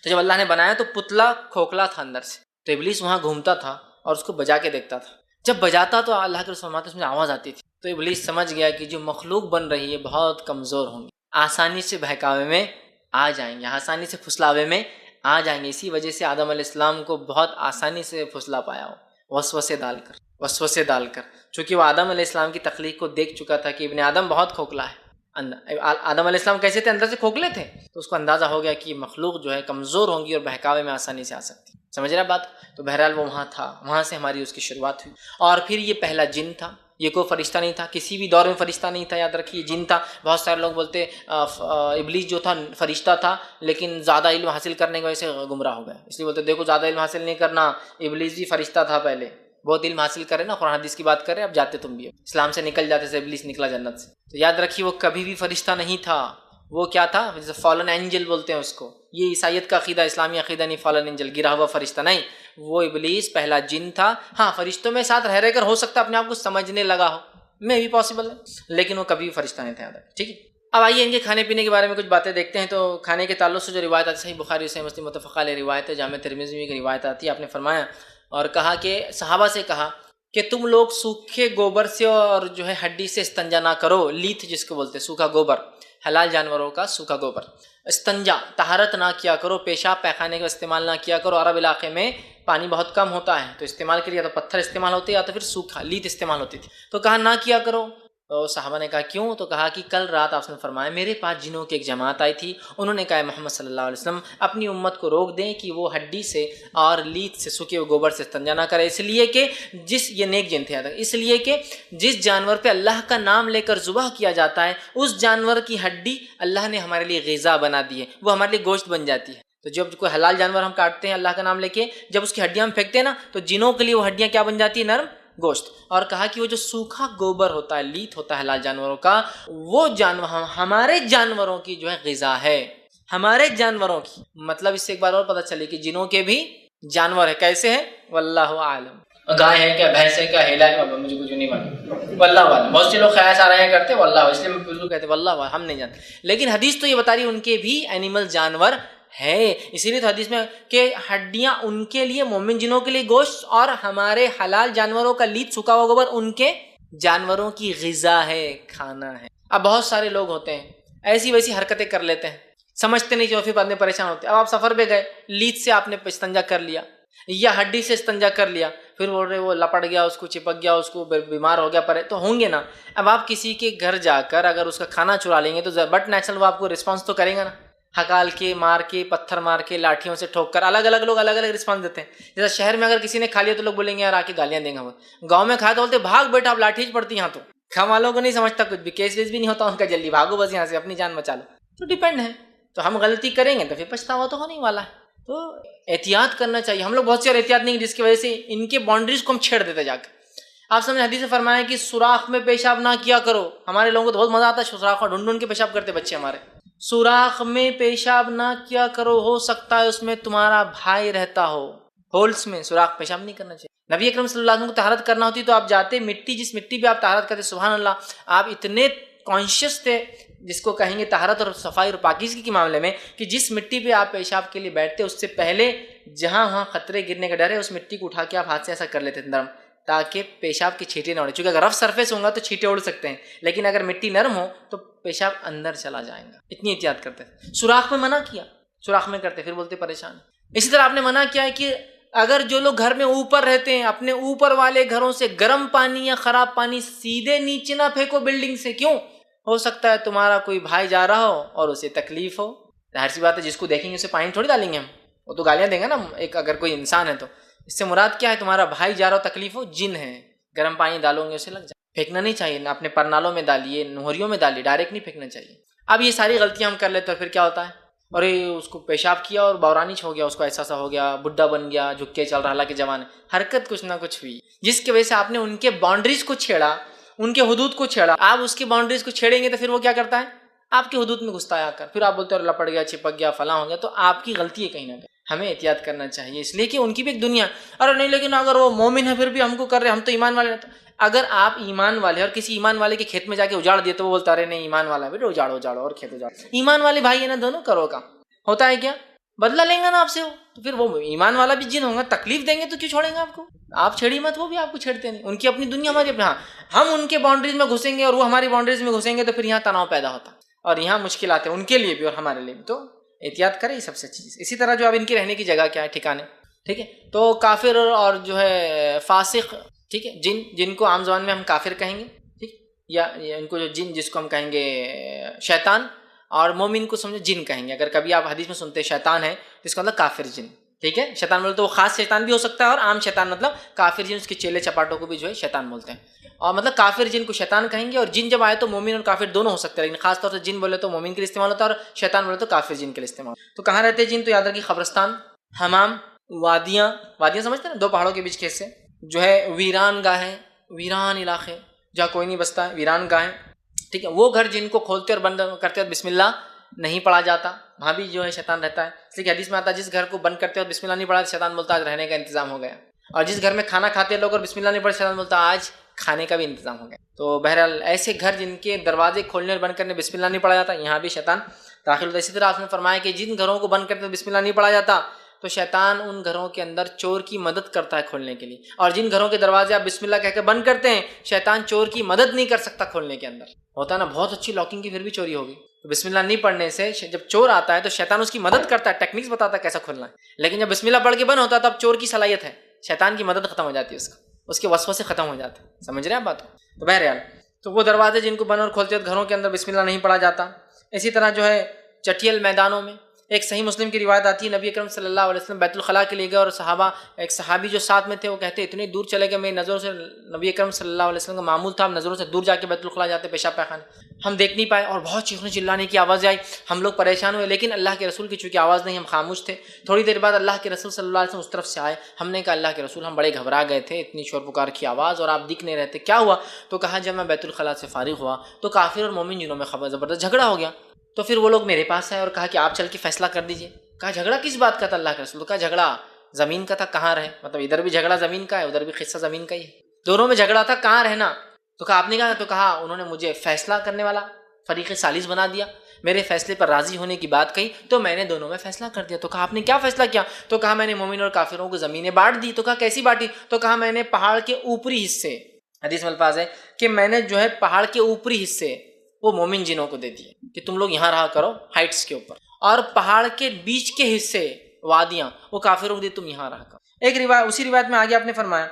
تو جب اللہ نے بنایا تو پتلا کھوکھلا تھا اندر سے، تو ابلیس وہاں گھومتا تھا اور اس کو بجا کے دیکھتا تھا، جب بجاتا تو اللہ کے رسول فرماتے اس میں آواز آتی تھی، تو ابلیس سمجھ گیا کہ جو مخلوق بن رہی ہے بہت کمزور ہوں گی، آسانی سے بہکاوے میں آ جائیں گے، آسانی سے پھسلاوے میں آ جائیں گے۔ اسی وجہ سے آدم علیہ السلام کو بہت آسانی سے پھسلا پایا ہو، وسوسے ڈال کر، چونکہ وہ آدم علیہ السلام کی تخلیق کو دیکھ چکا تھا کہ ابن آدم بہت کھوکھلا ہے۔ آدم علیہ السلام کیسے تھے؟ اندر سے کھوکھلے تھے، تو اس کو اندازہ ہو گیا کہ یہ مخلوق جو ہے کمزور ہوں گی اور بہکاوے میں آسانی سے آ سکتی، سمجھ رہا بات؟ تو بہرحال وہ وہاں تھا، وہاں سے ہماری اس کی شروعات ہوئی۔ اور پھر یہ پہلا جن تھا، یہ کوئی فرشتہ نہیں تھا، کسی بھی دور میں فرشتہ نہیں تھا، یاد رکھیے جن تھا۔ بہت سارے لوگ بولتے ابلیس جو تھا فرشتہ تھا لیکن زیادہ علم حاصل کرنے کی وجہ سے گمراہ ہو گئے، اس لیے بولتے دیکھو زیادہ علم حاصل نہیں کرنا، ابلیس بھی فرشتہ تھا پہلے، بہت علم حاصل کرے نا، قرآن حدیث کی بات کرے، اب جاتے تم بھی اسلام سے نکل جاتے سے ابلیس نکلا جنت سے، تو یاد رکھیے وہ کبھی بھی فرشتہ نہیں تھا، وہ کیا تھا؟ فالن اینجل بولتے ہیں اس کو، یہ عیسائیت کا عقیدہ، اسلامی عقیدہ نہیں، فالن اینجل گرا ہوا فرشتہ نہیں، وہ ابلیس پہلا جن تھا. ہاں فرشتوں میں ساتھ رہ کر ہو سکتا ہے اپنے آپ کو سمجھنے لگا ہو, میں بھی پاسبل ہے, لیکن وہ کبھی فرشتہ نہیں تھا. ٹھیک ہے, اب آئیے ان کے کھانے پینے کے بارے میں کچھ باتیں دیکھتے ہیں. تو کھانے کے تعلق سے جو روایت آتی ہے صحیح بخاری صحیح مسلم متفق علیہ روایت ہے, جامع ترمذی کی روایت آتی ہے. آپ نے فرمایا اور کہا کہ صحابہ سے کہا کہ تم لوگ سوکھے گوبر سے اور جو ہے ہڈی سے استنجا نہ کرو. لیتھ جس کو بولتے ہیں سوکھا گوبر, حلال جانوروں کا سوکھا گوبر. استنجا طہارت نہ کیا کرو, پیشاب پیخانے کا استعمال نہ کیا کرو. عرب علاقے میں پانی بہت کم ہوتا ہے تو استعمال کے لیے یا تو پتھر استعمال ہوتے یا تو پھر سوکھا لیت استعمال ہوتی تھی. تو کہا نہ کیا کرو. تو صحابہ نے کہا کیوں؟ تو کہا کہ کل رات آپ نے فرمایا میرے پاس جنوں کی ایک جماعت آئی تھی, انہوں نے کہا محمد صلی اللہ علیہ وسلم اپنی امت کو روک دیں کہ وہ ہڈی سے اور لیت سے سوکھے ہوئے گوبر سے استنجا نہ کرے, اس لیے کہ یہ نیک جن تھے, اس لیے کہ جس جانور پہ اللہ کا نام لے کر ذبح کیا جاتا ہے اس جانور کی ہڈی اللہ نے ہمارے لیے غذا بنا دی ہے, وہ ہمارے لیے گوشت بن جاتی ہے. تو جب کوئی حلال جانور ہم کاٹتے ہیں اللہ کا نام لے کے, جب اس کی ہڈیاں ہم پھینکتے ہیں نا تو جنوں کے لیے وہ ہڈیاں کیا بن جاتی ہے؟ نرم گوشت. اور کہا کہ وہ جو سوکھا گوبر ہوتا ہے, لیت ہوتا ہے حلال جانوروں کا, وہ جانور ہمارے جانوروں کی جو ہے غذا ہے, ہمارے جانوروں کی. مطلب اس سے ایک بار اور پتہ چلے کہ جنوں کے بھی جانور ہے. کیسے ہیں؟ واللہ عالم. گائے ہے کیا, بھینس ہے کیا, ہیلا ہے, مجھے کچھ نہیں معلوم, واللہ عالم. بہت سے لوگ خیال آ رہے ہیں کرتے واللہ, اس لیے بالکل کہتے واللہ ہم نہیں جانتے, لیکن حدیث تو یہ بتا رہی ہے ان کے بھی اینیمل جانور ہے. اسی لیے تو حدیث میں کہ ہڈیاں ان کے لیے مومن جنوں کے لیے گوشت, اور ہمارے حلال جانوروں کا لیت سوکھا ہوا گوبر ان کے جانوروں کی غذا ہے, کھانا ہے. اب بہت سارے لوگ ہوتے ہیں ایسی ویسی حرکتیں کر لیتے ہیں, سمجھتے نہیں, جو پھر بعد میں پریشان ہوتے ہیں. اب آپ سفر پہ گئے, لیت سے آپ نے استنجا کر لیا یا ہڈی سے استنجا کر لیا, پھر بول رہے وہ لپٹ گیا, اس کو چپک گیا, اس کو بیمار ہو گیا, تو ہوں گے نا. اب آپ کسی کے گھر جا کر اگر اس کا کھانا چرا لیں گے تو بٹ نیچرل وہ آپ کو رسپانس تو کرے گا نا, ہکال کے, مار کے, پتھر مار کے, لاٹھیوں سے ٹھوک کر. الگ الگ لوگ الگ الگ رسپانس دیتے ہیں. جیسا شہر میں اگر کسی نے کھا لیا تو لوگ بولیں گے یار آ کے گالیاں دیں گا, گاؤں میں کھایا تو بولتے بھاگ بیٹا, اب لاٹھی پڑتی یہاں. تو کھا والوں کو نہیں سمجھتا کچھ بھی, کیس ویس بھی نہیں ہوتا ان کا, جلدی بھاگو بس یہاں سے, اپنی جان بچا لو. تو ڈیپینڈ ہے. تو ہم غلطی کریں گے تو پھر پچھتاوا تو ہونے والا ہے. تو احتیاط کرنا چاہیے. ہم لوگ بہت سی اور احتیاط نہیں, جس کی وجہ سے ان کے باؤنڈریز کو ہم چھیڑ دیتے جا کر. آپ سمجھے حدیث سے فرمایا کہ سوراخ میں پیشاب نہ کیا کرو. ہمارے لوگوں کو تو بہت مزہ آتا ہے سوراخ اور ڈھونڈ ڈھونڈ کے پیشاب کرتے بچے ہمارے. سوراخ میں پیشاب نہ کیا کرو, ہو سکتا ہے اس میں تمہارا بھائی رہتا ہو. ہولس میں سوراخ پیشاب نہیں کرنا چاہیے. نبی اکرم صلی اللہ علیہ وسلم کو طہارت کرنا ہوتی تو آپ جاتے, مٹی جس مٹی پہ آپ طہارت کرتے, سبحان اللہ, آپ اتنے کانشیس تھے جس کو کہیں گے طہارت اور صفائی اور پاکیزگی کے معاملے میں, کہ جس مٹی پہ آپ پیشاب کے لیے بیٹھتے اس سے پہلے جہاں وہاں خطرے گرنے کا ڈر ہے, اس مٹی کو اٹھا کے آپ ہاتھ سے ایسا کر لیتے تھے نرم, تاکہ پیشاب کی چھینٹیں نہ اڑے. چونکہ اگر رف سرفیس ہوگا تو چھینٹیں اڑ سکتے ہیں, لیکن اگر مٹی نرم ہو تو پیشاب اندر چلا جائے گا. اتنی احتیاط کرتے تھے. سوراخ میں منع کیا, سوراخ میں کرتے پھر بولتے پریشان. اسی طرح آپ نے منع کیا ہے کہ اگر جو لوگ گھر میں اوپر رہتے ہیں, اپنے اوپر والے گھروں سے گرم پانی یا خراب پانی سیدھے نیچے نہ پھینکو بلڈنگ سے. کیوں؟ ہو سکتا ہے تمہارا کوئی بھائی جا رہا ہو اور اسے تکلیف ہو. ظاہر سی بات ہے, جس کو دیکھیں گے اسے پانی تھوڑی ڈالیں گے ہم, وہ تو گالیاں دیں گے نا ایک, اگر کوئی انسان ہے تو. اس سے مراد کیا ہے؟ تمہارا بھائی جا رہا ہو, تکلیف ہو, جن ہے, گرم پانی ڈالو گے اسے لگ جائے. پھینکنا نہیں چاہیے, نہ اپنے پرنالوں میں ڈالیے, نہریوں میں ڈالیے, ڈائریکٹ نہیں پھینکنا چاہیے. اب یہ ساری غلطیاں ہم کر لیتے ہیں, پھر کیا ہوتا ہے, اور اس کو پیشاب کیا اور بورانچ ہو گیا, اس کو ایسا سا ہو گیا, بڈھا بن گیا, جھک کے چل رہا, حالانکہ جوان. حرکت کچھ نہ کچھ ہوئی جس کی وجہ سے آپ نے ان کے باؤنڈریز کو چھیڑا, ان کے حدود کو چھیڑا. آپ اس کی باؤنڈریز کو چھیڑیں گے تو پھر وہ کیا کرتا ہے, آپ کی حدود میں گھستا ہے آ کر. پھر آپ بولتے ہو لپٹ گیا, چپک گیا, فلاں ہو گیا. تو آپ کی غلطی ہے کہیں نہ کہیں. ہمیں احتیاط کرنا چاہیے, اس لیے کہ ان کی بھی ایک دنیا. ارے نہیں, لیکن اگر وہ مومن ہے پھر بھی ہم کو کر رہے, ہم تو ایمان والے. اگر آپ ایمان والے اور کسی ایمان والے کے کھیت میں جا کے اجاڑ دیے تو وہ بولتا رہے نہیں ایمان والا ہے, بیٹا اجاڑو اجاڑو اور کھیت اجاڑو. ایمان والے بھائی ہے نا, دونوں کرو کام. ہوتا ہے کیا, بدلہ لیں گا نا آپ سے, تو پھر وہ ایمان والا بھی جن ہوگا, تکلیف دیں گے تو کیوں چھوڑیں گے آپ کو. آپ چھیڑی مت, وہ بھی آپ کو چھیڑتے نہیں. ان کی اپنی دنیا, ہماری اپنی. ہاں, ہم ان کے باؤنڈریز میں گھسیں گے اور وہ ہماری باؤنڈریز میں گھسیں گے تو پھر یہاں تناؤ پیدا ہوتا اور یہاں مشکلات ہیں ان کے لیے بھی اور ہمارے لیے بھی. تو احتیاط کریں, یہ سب سے اچھی چیز. اسی طرح جو اب ان کی رہنے کی جگہ کیا ہے, ٹھکانے, ٹھیک ہے. تو کافر اور جو ہے فاسق, ٹھیک ہے, جن کو عام زبان میں ہم کافر کہیں گے, ٹھیک, یا ان کو جو جن جس کو ہم کہیں گے شیطان, اور مومن کو سمجھو جن کہیں گے. اگر کبھی آپ حدیث میں سنتے ہیں شیطان ہے تو اس کا مطلب کافر جن, ٹھیک ہے. شیطان بولتے تو وہ خاص شیطان بھی ہو سکتا ہے, اور عام شیطان مطلب کافر جن, اس کے چیلے چپاٹوں کو بھی جو ہے شیطان بولتے ہیں. اور مطلب کافر جن کو شیطان کہیں گے. اور جن جب آئے تو مومن اور کافر دونوں ہو سکتے ہیں, لیکن خاص طور سے جن بولے تو مومن کے لیے استعمال ہوتا ہے, اور شیطان بولے تو کافر جن کے لیے استعمال. تو کہاں رہتے ہیں جن؟ تو یاد رکھیے قبرستان, حمام, وادیاں سمجھتے ہیں نا, دو پہاڑوں کے بیچ کے حصے, جو ہے ویران گاہیں, ویران علاقے جہاں کوئی نہیں بستا ہے, ویران گاہیں, ٹھیک ہے. وہ گھر جن کو کھولتے اور بند کرتے وقت بسم اللہ نہیں پڑھا جاتا, وہاں بھی جو ہے شیطان رہتا ہے، اس لیے کہ حدیث میں آتا ہے جس گھر کو بند کرتے ہو بسم اللہ نہیں پڑھا شیطان بولتا آج رہنے کا انتظام ہو گیا، اور جس گھر میں کھانا کھاتے لوگ اور بسم اللہ نہیں پڑھا شیطان بولتا آج کھانے کا بھی انتظام ہو گیا۔ تو بہرحال ایسے گھر جن کے دروازے کھولنے اور بند کرنے بسم اللہ نہیں پڑھا جاتا، یہاں بھی شیطان داخل ہوتا ہے۔ اسی طرح آپ نے فرمایا کہ جن گھروں کو بند کرتے بسم اللہ نہیں پڑھا جاتا تو شیطان ان گھروں کے اندر چور کی مدد کرتا ہے کھولنے کے لیے، اور جن گھروں کے دروازے آپ بسم اللہ کہہ کے بند کرتے ہیں شیطان چور کی مدد نہیں کر سکتا کھولنے کے اندر۔ ہوتا ہے نا بہت اچھی لاکنگ کی پھر بھی چوری ہوگی، تو بسم اللہ نہیں پڑھنے سے جب چور آتا ہے تو شیطان اس کی مدد کرتا ہے، ٹیکنیکس بتاتا ہے کیسا کھولنا ہے، لیکن جب بسم اللہ پڑھ کے بند ہوتا ہے تو اب چور کی صلاحیت ہے، شیطان کی مدد ختم ہو جاتی ہے، اس کے وسوسے ختم ہو جاتے ہیں۔ سمجھ رہے ہیں آپ بات کو؟ تو بہرحال تو وہ دروازے جن کو بند اور کھولتے ہیں گھروں کے اندر بسم اللہ نہیں پڑھا جاتا۔ اسی طرح جو ہے چٹیل میدانوں میں، ایک صحیح مسلم کی روایت آتی ہے نبی اکرم صلی اللہ علیہ وسلم بیت الخلاء کے لیے گئے اور ایک صحابی جو ساتھ میں تھے وہ کہتے اتنی دور چلے گئے میری نظروں سے، نبی اکرم صلی اللہ علیہ وسلم کا معمول تھا نظروں سے دور جا کے بیت الخلاء جاتے پیشاب پاخانے، ہم دیکھ نہیں پائے اور بہت چیخنے چلانے کی آوازیں آئی، ہم لوگ پریشان ہوئے، لیکن اللہ کے رسول کی چونکہ آواز نہیں ہم خاموش تھے۔ تھوڑی دیر بعد اللہ کے رسول صلی اللہ علیہ وسلم اس طرف سے آئے، ہم نے کہا اللہ کے رسول ہم بڑے گھبرا گئے تھے، اتنی شور پکار کی آواز اور آپ دکھ نہیں رہتے، کیا ہوا؟ تو کہا جب میں بیت الخلاء سے فارغ ہوا تو کافر اور مومن جنوں میں زبردست جھگڑا ہو گیا، تو پھر وہ لوگ میرے پاس آئے اور کہا کہ آپ چل کے فیصلہ کر دیجئے۔ کہا جھگڑا کس بات کا تھا اللہ کے رسول؟ کہا جھگڑا زمین کا تھا، کہاں رہے؟ مطلب ادھر بھی جھگڑا زمین کا ہے ادھر بھی قصہ زمین کا ہی ہے، دونوں میں جھگڑا تھا، کہاں رہنا؟ تو کہا آپ نے کہا، تو کہا انہوں نے مجھے فیصلہ کرنے والا فریق ثالث بنا دیا، میرے فیصلے پر راضی ہونے کی بات کہی تو میں نے دونوں میں فیصلہ کر دیا۔ تو کہا آپ نے کیا فیصلہ کیا؟ تو کہا میں نے مومن اور کافروں کو زمینیں بانٹ دی۔ تو کہا کیسی بانٹی؟ تو کہا میں نے پہاڑ کے اوپری حصے، حدیث میں الفاظ ہے کہ میں نے جو ہے پہاڑ کے اوپری حصے وہ مومن جنوں کو دے دیے کہ تم لوگ یہاں رہا کرو ہائٹس کے اوپر، اور پہاڑ کے بیچ کے حصے وادیاں وہ کافروں کو دی تم یہاں رہا کرو۔ ایک روایت اسی روایت میں آگے آپ نے فرمایا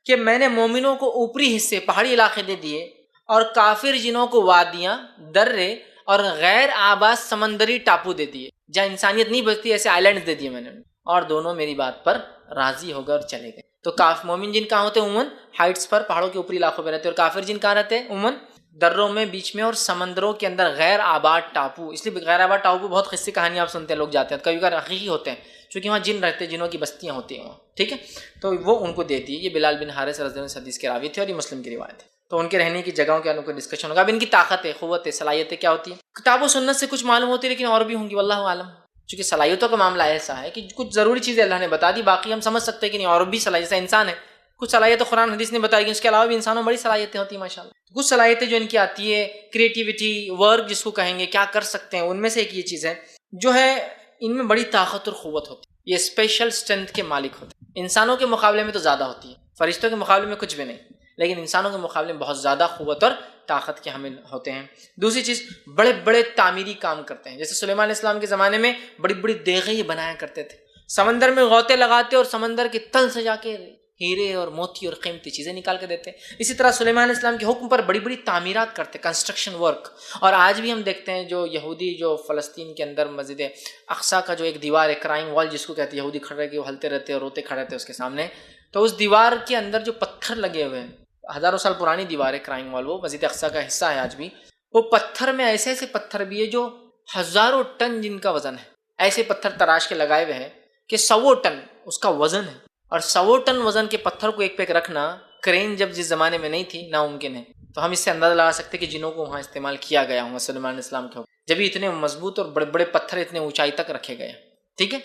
کہ میں نے مومنوں کو اوپری حصے پہاڑی علاقے دے دیے اور کافر جنوں کو وادیاں، درے اور غیر آباد سمندری ٹاپو دے دیے جہاں انسانیت نہیں بچتی، ایسے آئلینڈز دے دیے میں نے، اور دونوں میری بات پر راضی ہو گئے اور چلے گئے۔ تو مومن جن کہاں ہوتے ہیں عموماً ہائٹس پر پہاڑوں کے اوپری علاقوں میں رہتے ہیں، اور کافر جن کہاں رہتے ہیں عموماً دروں میں بیچ میں اور سمندروں کے اندر غیر آباد ٹاپو۔ اس لیے غیر آباد ٹاپو بہت قصے کہانیاں آپ سنتے ہیں، لوگ جاتے ہیں کبھی کبھار حقیقی ہوتے ہیں چونکہ وہاں جن رہتے ہیں، جنوں کی بستیاں ہوتی ہیں وہاں، ٹھیک ہے، تو وہ ان کو دیتی ہے۔ یہ بلال بن حارث رضی اللہ عنہ حدیث کے راوی تھے اور یہ مسلم کی روایت ہے۔ تو ان کے رہنے کی جگہوں کے ان کو ڈسکشن ہوگا۔ اب ان کی طاقتیں، قوتیں، صلاحیتیں کیا ہوتی ہیں؟ کتاب و سنت سے کچھ معلوم ہوتی ہے لیکن اور بھی ہوں گی، واللہ عالم۔ چونکہ صلاحیتوں کا معاملہ ایسا ہے کہ کچھ ضروری چیزیں اللہ نے بتا دی، باقی ہم سمجھ سکتے ہیں کہ نہیں اور بھی صلاحیت، جیسا انسان ہے کچھ صلاحیتیں قرآن حدیث نے بتائی گی، اس کے علاوہ بھی انسانوں میں بڑی صلاحیتیں ہوتی ہیں ماشاءاللہ۔ کچھ صلاحیتیں جو ان کی آتی ہے، کریٹیوٹی، ورک جس کو کہیں گے، کیا کر سکتے ہیں، ان میں سے ایک یہ چیز ہے جو ہے ان میں بڑی طاقت اور قوت ہوتی ہے، یہ اسپیشل اسٹرینتھ کے مالک ہوتے ہیں۔ انسانوں کے مقابلے میں تو زیادہ ہوتی ہے، فرشتوں کے مقابلے میں کچھ بھی نہیں، لیکن انسانوں کے مقابلے میں بہت زیادہ قوت اور طاقت کے حامل ہوتے ہیں۔ دوسری چیز بڑے بڑے تعمیری کام کرتے ہیں، جیسے سلیمان علیہ السلام کے زمانے میں بڑی بڑی دیگیں یہ بنایا کرتے تھے، سمندر میں غوطے لگاتے اور سمندر کے تل سے جا کے ہیرے اور موتی اور قیمتی چیزیں نکال کے دیتے۔ اسی طرح سلیمان علیہ السلام کے حکم پر بڑی بڑی تعمیرات کرتے، کنسٹرکشن ورک۔ اور آج بھی ہم دیکھتے ہیں جو یہودی جو فلسطین کے اندر مسجد اقصیٰ کا جو ایک دیوار ہے، کرائم وال جس کو کہتے ہیں، یہودی کھڑے رہے وہ ہلتے رہتے اور روتے کھڑے رہتے اس کے سامنے، تو اس دیوار کے اندر جو پتھر لگے ہوئے ہیں، ہزاروں سال پرانی دیوار ہے کرائم وال، وہ مسجد اقصیٰ کا حصہ ہے آج بھی، وہ پتھر میں ایسے ایسے پتھر بھی ہے جو ہزاروں ٹن جن کا وزن ہے، ایسے پتھر تراش کے لگائے ہوئے ہیں کہ 100 ٹن اس کا وزن ہے، اور 100 ٹن وزن کے پتھر کو ایک پہ ایک رکھنا، کرین جب جس زمانے میں نہیں تھی، ناممکن ہے۔ تو ہم اس سے اندازہ لگا سکتے کہ جنوں کو وہاں استعمال کیا گیا ہوں سلیمان علیہ السلام کے حکم، جب بھی اتنے مضبوط اور بڑے بڑے پتھر اتنے اونچائی تک رکھے گئے، ٹھیک ہے۔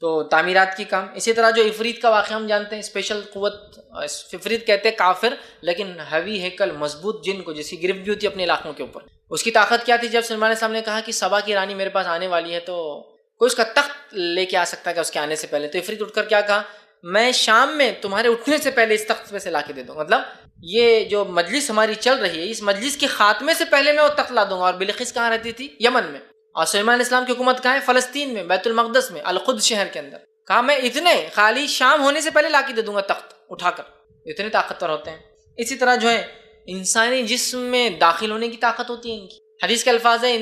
تو تعمیرات کی کام۔ اسی طرح جو عفریت کا واقعہ ہم جانتے ہیں، اسپیشل قوت، عفریت کہتے ہیں کافر لیکن ہیوی ہیکل مضبوط جن کو، جس کی گرفت بھی ہوتی ہے اپنے علاقوں کے اوپر۔ اس کی طاقت کیا تھی؟ جب سلیمان علیہ السلام نے کہا کہ سبا کی رانی میرے پاس آنے والی ہے تو کوئی اس کا تخت لے کے آ سکتا ہے کہ اس کے آنے سے پہلے، تو عفریت اٹھ کر کیا کہا، میں شام میں تمہارے اٹھنے سے پہلے اس تخت پہ سے لا کے دے دوں گا، مطلب یہ جو مجلس ہماری چل رہی ہے اس مجلس کے خاتمے سے پہلے میں وہ تخت لا دوں گا۔ اور بلقیس کہاں رہتی تھی؟ یمن میں، اور سلیمان علیہ السلام کی حکومت کہاں ہے؟ فلسطین میں، بیت المقدس میں، القدس شہر کے اندر۔ کہا میں اتنے خالی شام ہونے سے پہلے لا کے دے دوں گا تخت اٹھا کر، اتنے طاقتور ہوتے ہیں۔ اسی طرح جو ہے انسانی جسم میں داخل ہونے کی طاقت ہوتی ہے ان کی۔ حدیث کے الفاظ ہے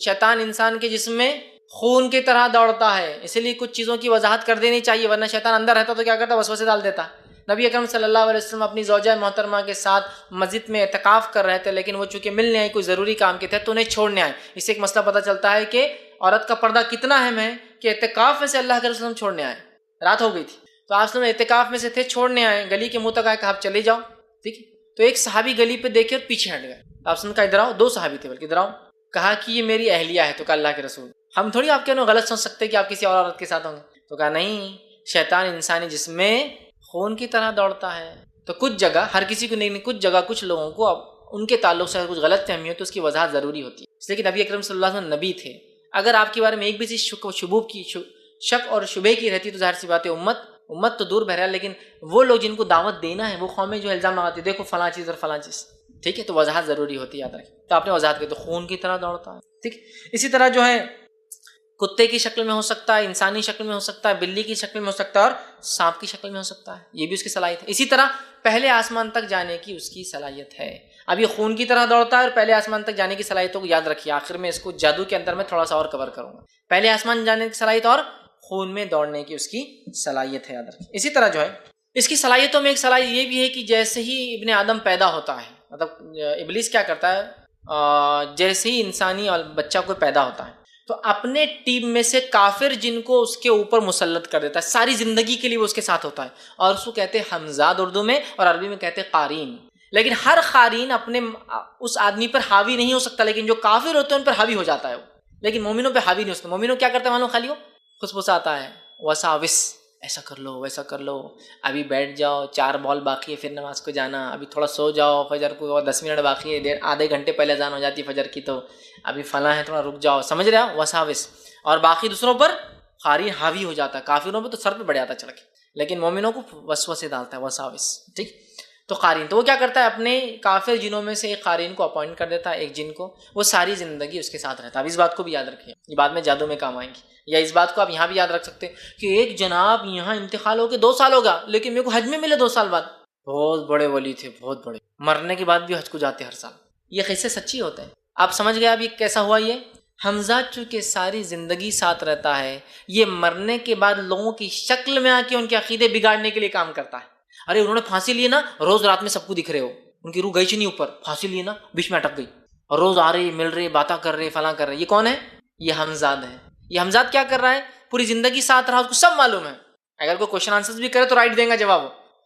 شیطان انسان کے جسم میں خون کی طرح دوڑتا ہے، اسی لیے کچھ چیزوں کی وضاحت کر دینی چاہیے، ورنہ شیطان اندر رہتا تو کیا کرتا؟ وسوسے ڈال دیتا۔ نبی اکرم صلی اللہ علیہ وسلم اپنی زوجہ محترمہ کے ساتھ مسجد میں اعتکاف کر رہے تھے، لیکن وہ چونکہ ملنے آئے، کوئی ضروری کام کے تھے تو انہیں چھوڑنے آئے۔ اس سے ایک مسئلہ پتہ چلتا ہے کہ عورت کا پردہ کتنا اہم ہے کہ اعتکاف میں سے اللہ کے رسول چھوڑنے آئے، رات ہو گئی تھی تو آپ صلی اللہ علیہ وسلم اعتکاف میں سے تھے، چھوڑنے آئے، گلی کے منہ تک آئے، کہا آپ چلے جاؤ، ٹھیک ہے۔ تو ایک صحابی گلی پہ دیکھے اور پیچھے ہٹ گئے، آپ صلی اللہ علیہ وسلم کا ادھر آؤ، 2 صحابی تھے بلکہ ادھر آؤ، کہا کہ یہ میری اہلیہ ہے، تو کہا اللہ کے رسول ہم تھوڑی آپ کے انہوں غلط سوچ سکتے کہ آپ کسی اور عورت کے ساتھ ہوں گے. تو کہا نہیں، شیطان انسانی جسم میں خون کی طرح دوڑتا ہے. تو کچھ جگہ، ہر کسی کو نہیں، کچھ جگہ کچھ لوگوں کو ان کے تعلق سے کچھ غلط فہمی ہو تو اس کی وضاحت ضروری ہوتی ہے. اس لیے کہ نبی اکرم صلی اللہ علیہ وسلم نبی تھے. اگر آپ کے بارے میں ایک بھی چیز شک اور شبہ کی رہتی تو ظاہر سی بات ہے امت تو دور بہرحال، لیکن وہ لوگ جن کو دعوت دینا ہے وہ قومیں جو الزام لگاتی دیکھو فلاں چیز اور فلاں چیز، ٹھیک ہے، تو وضاحت ضروری ہوتی ہے. یاد رکھیں. تو آپ نے وضاحت کی تو خون کی طرح دوڑتا ہے. ٹھیک. اسی طرح جو ہے کتے کی شکل میں ہو سکتا ہے، انسانی شکل میں ہو سکتا ہے، بلی کی شکل میں ہو سکتا ہے، اور سانپ کی شکل میں ہو سکتا ہے. یہ بھی اس کی صلاحیت ہے. اسی طرح پہلے آسمان تک جانے کی اس کی صلاحیت ہے. اب یہ خون کی طرح دوڑتا ہے اور پہلے آسمان تک جانے کی صلاحیتوں کو یاد رکھیے. آخر میں اس کو جادو کے اندر میں تھوڑا سا اور کور کروں گا. پہلے آسمان جانے کی صلاحیت اور خون میں دوڑنے کی اس کی صلاحیت ہے. یاد رکھیے. اسی طرح جو ہے اس کی صلاحیتوں میں ایک صلاحیت یہ بھی ہے کہ جیسے ہی ابن آدم پیدا ہوتا ہے، مطلب ابلیس کیا کرتا ہے، جیسے ہی انسانی اور بچہ کوئی پیدا ہوتا ہے تو اپنے ٹیم میں سے کافر جن کو اس کے اوپر مسلط کر دیتا ہے، ساری زندگی کے لیے وہ اس کے ساتھ ہوتا ہے، اور اس کو کہتے ہیں حمزاد اردو میں، اور عربی میں کہتے ہیں قارین. لیکن ہر قارین اپنے اس آدمی پر حاوی نہیں ہو سکتا، لیکن جو کافر ہوتے ہیں ان پر حاوی ہو جاتا ہے وہ. لیکن مومنوں پہ حاوی نہیں ہو سکتا. مومنوں کیا کرتے ہیں معلوم؟ خالی وہ خسفساتا ہے، وساوس، ایسا کر لو ویسا کر لو، ابھی بیٹھ جاؤ، 4 بال باقی ہے پھر نماز کو جانا، ابھی تھوڑا سو جاؤ، فجر کو اور 10 منٹ باقی ہے، آدھے گھنٹے پہلے اذان ہو جاتی فجر کی، تو ابھی فلاں ہے تھوڑا رک جاؤ. سمجھ رہے ہو؟ وساوس. اور باقی دوسروں پر قارین حاوی ہو جاتا ہے. کافروں پہ تو سر پہ بڑھ جاتا چڑھ کے، لیکن مومنوں کو وسوسے ڈالتا ہے، وساوس. ٹھیک. تو قارین، تو وہ کیا کرتا ہے اپنے کافر جنوں میں سے ایک قارین کو اپوائنٹ کر دیتا ہے، ایک جن کو، وہ ساری زندگی اس کے ساتھ رہتا ہے. اب اس بات کو بھی یاد رکھیے، یہ بعد میں جادو میں کام آئیں گی. یا اس بات کو آپ یہاں بھی یاد رکھ سکتے ہیں کہ ایک جناب یہاں انتقال ہو کے 2 سال ہوگا، لیکن میرے کو حج میں ملے 2 سال بعد. بہت بڑے ولی تھے، بہت بڑے، مرنے کے بعد بھی حج کو جاتے ہر سال. یہ قصے سچی ہوتے ہیں. آپ سمجھ گئے اب یہ کیسا ہوا؟ یہ حمزہ چونکہ ساری زندگی ساتھ رہتا ہے، یہ مرنے کے بعد لوگوں کی شکل میں آ کے ان کے عقیدے بگاڑنے کے لیے کام کرتا ہے. ارے انہوں نے پھانسی لی نا، روز رات میں سب کو دکھ رہے ہو، ان کی روح گئی چی نہیں اوپر، پھانسی لی نا بیچ میں اٹک گئی، اور روز آ رہے مل رہے باتیں کر رہے فلاں کر رہے. یہ کون ہے؟ یہ حمزاد ہے. یہ حمزاد کیا کر رہا ہے؟ پوری زندگی ساتھ رہا، اس کو سب معلوم ہے. اگر کوئی کوشچن آنسر بھی کرے تو رائٹ دیں گا جواب،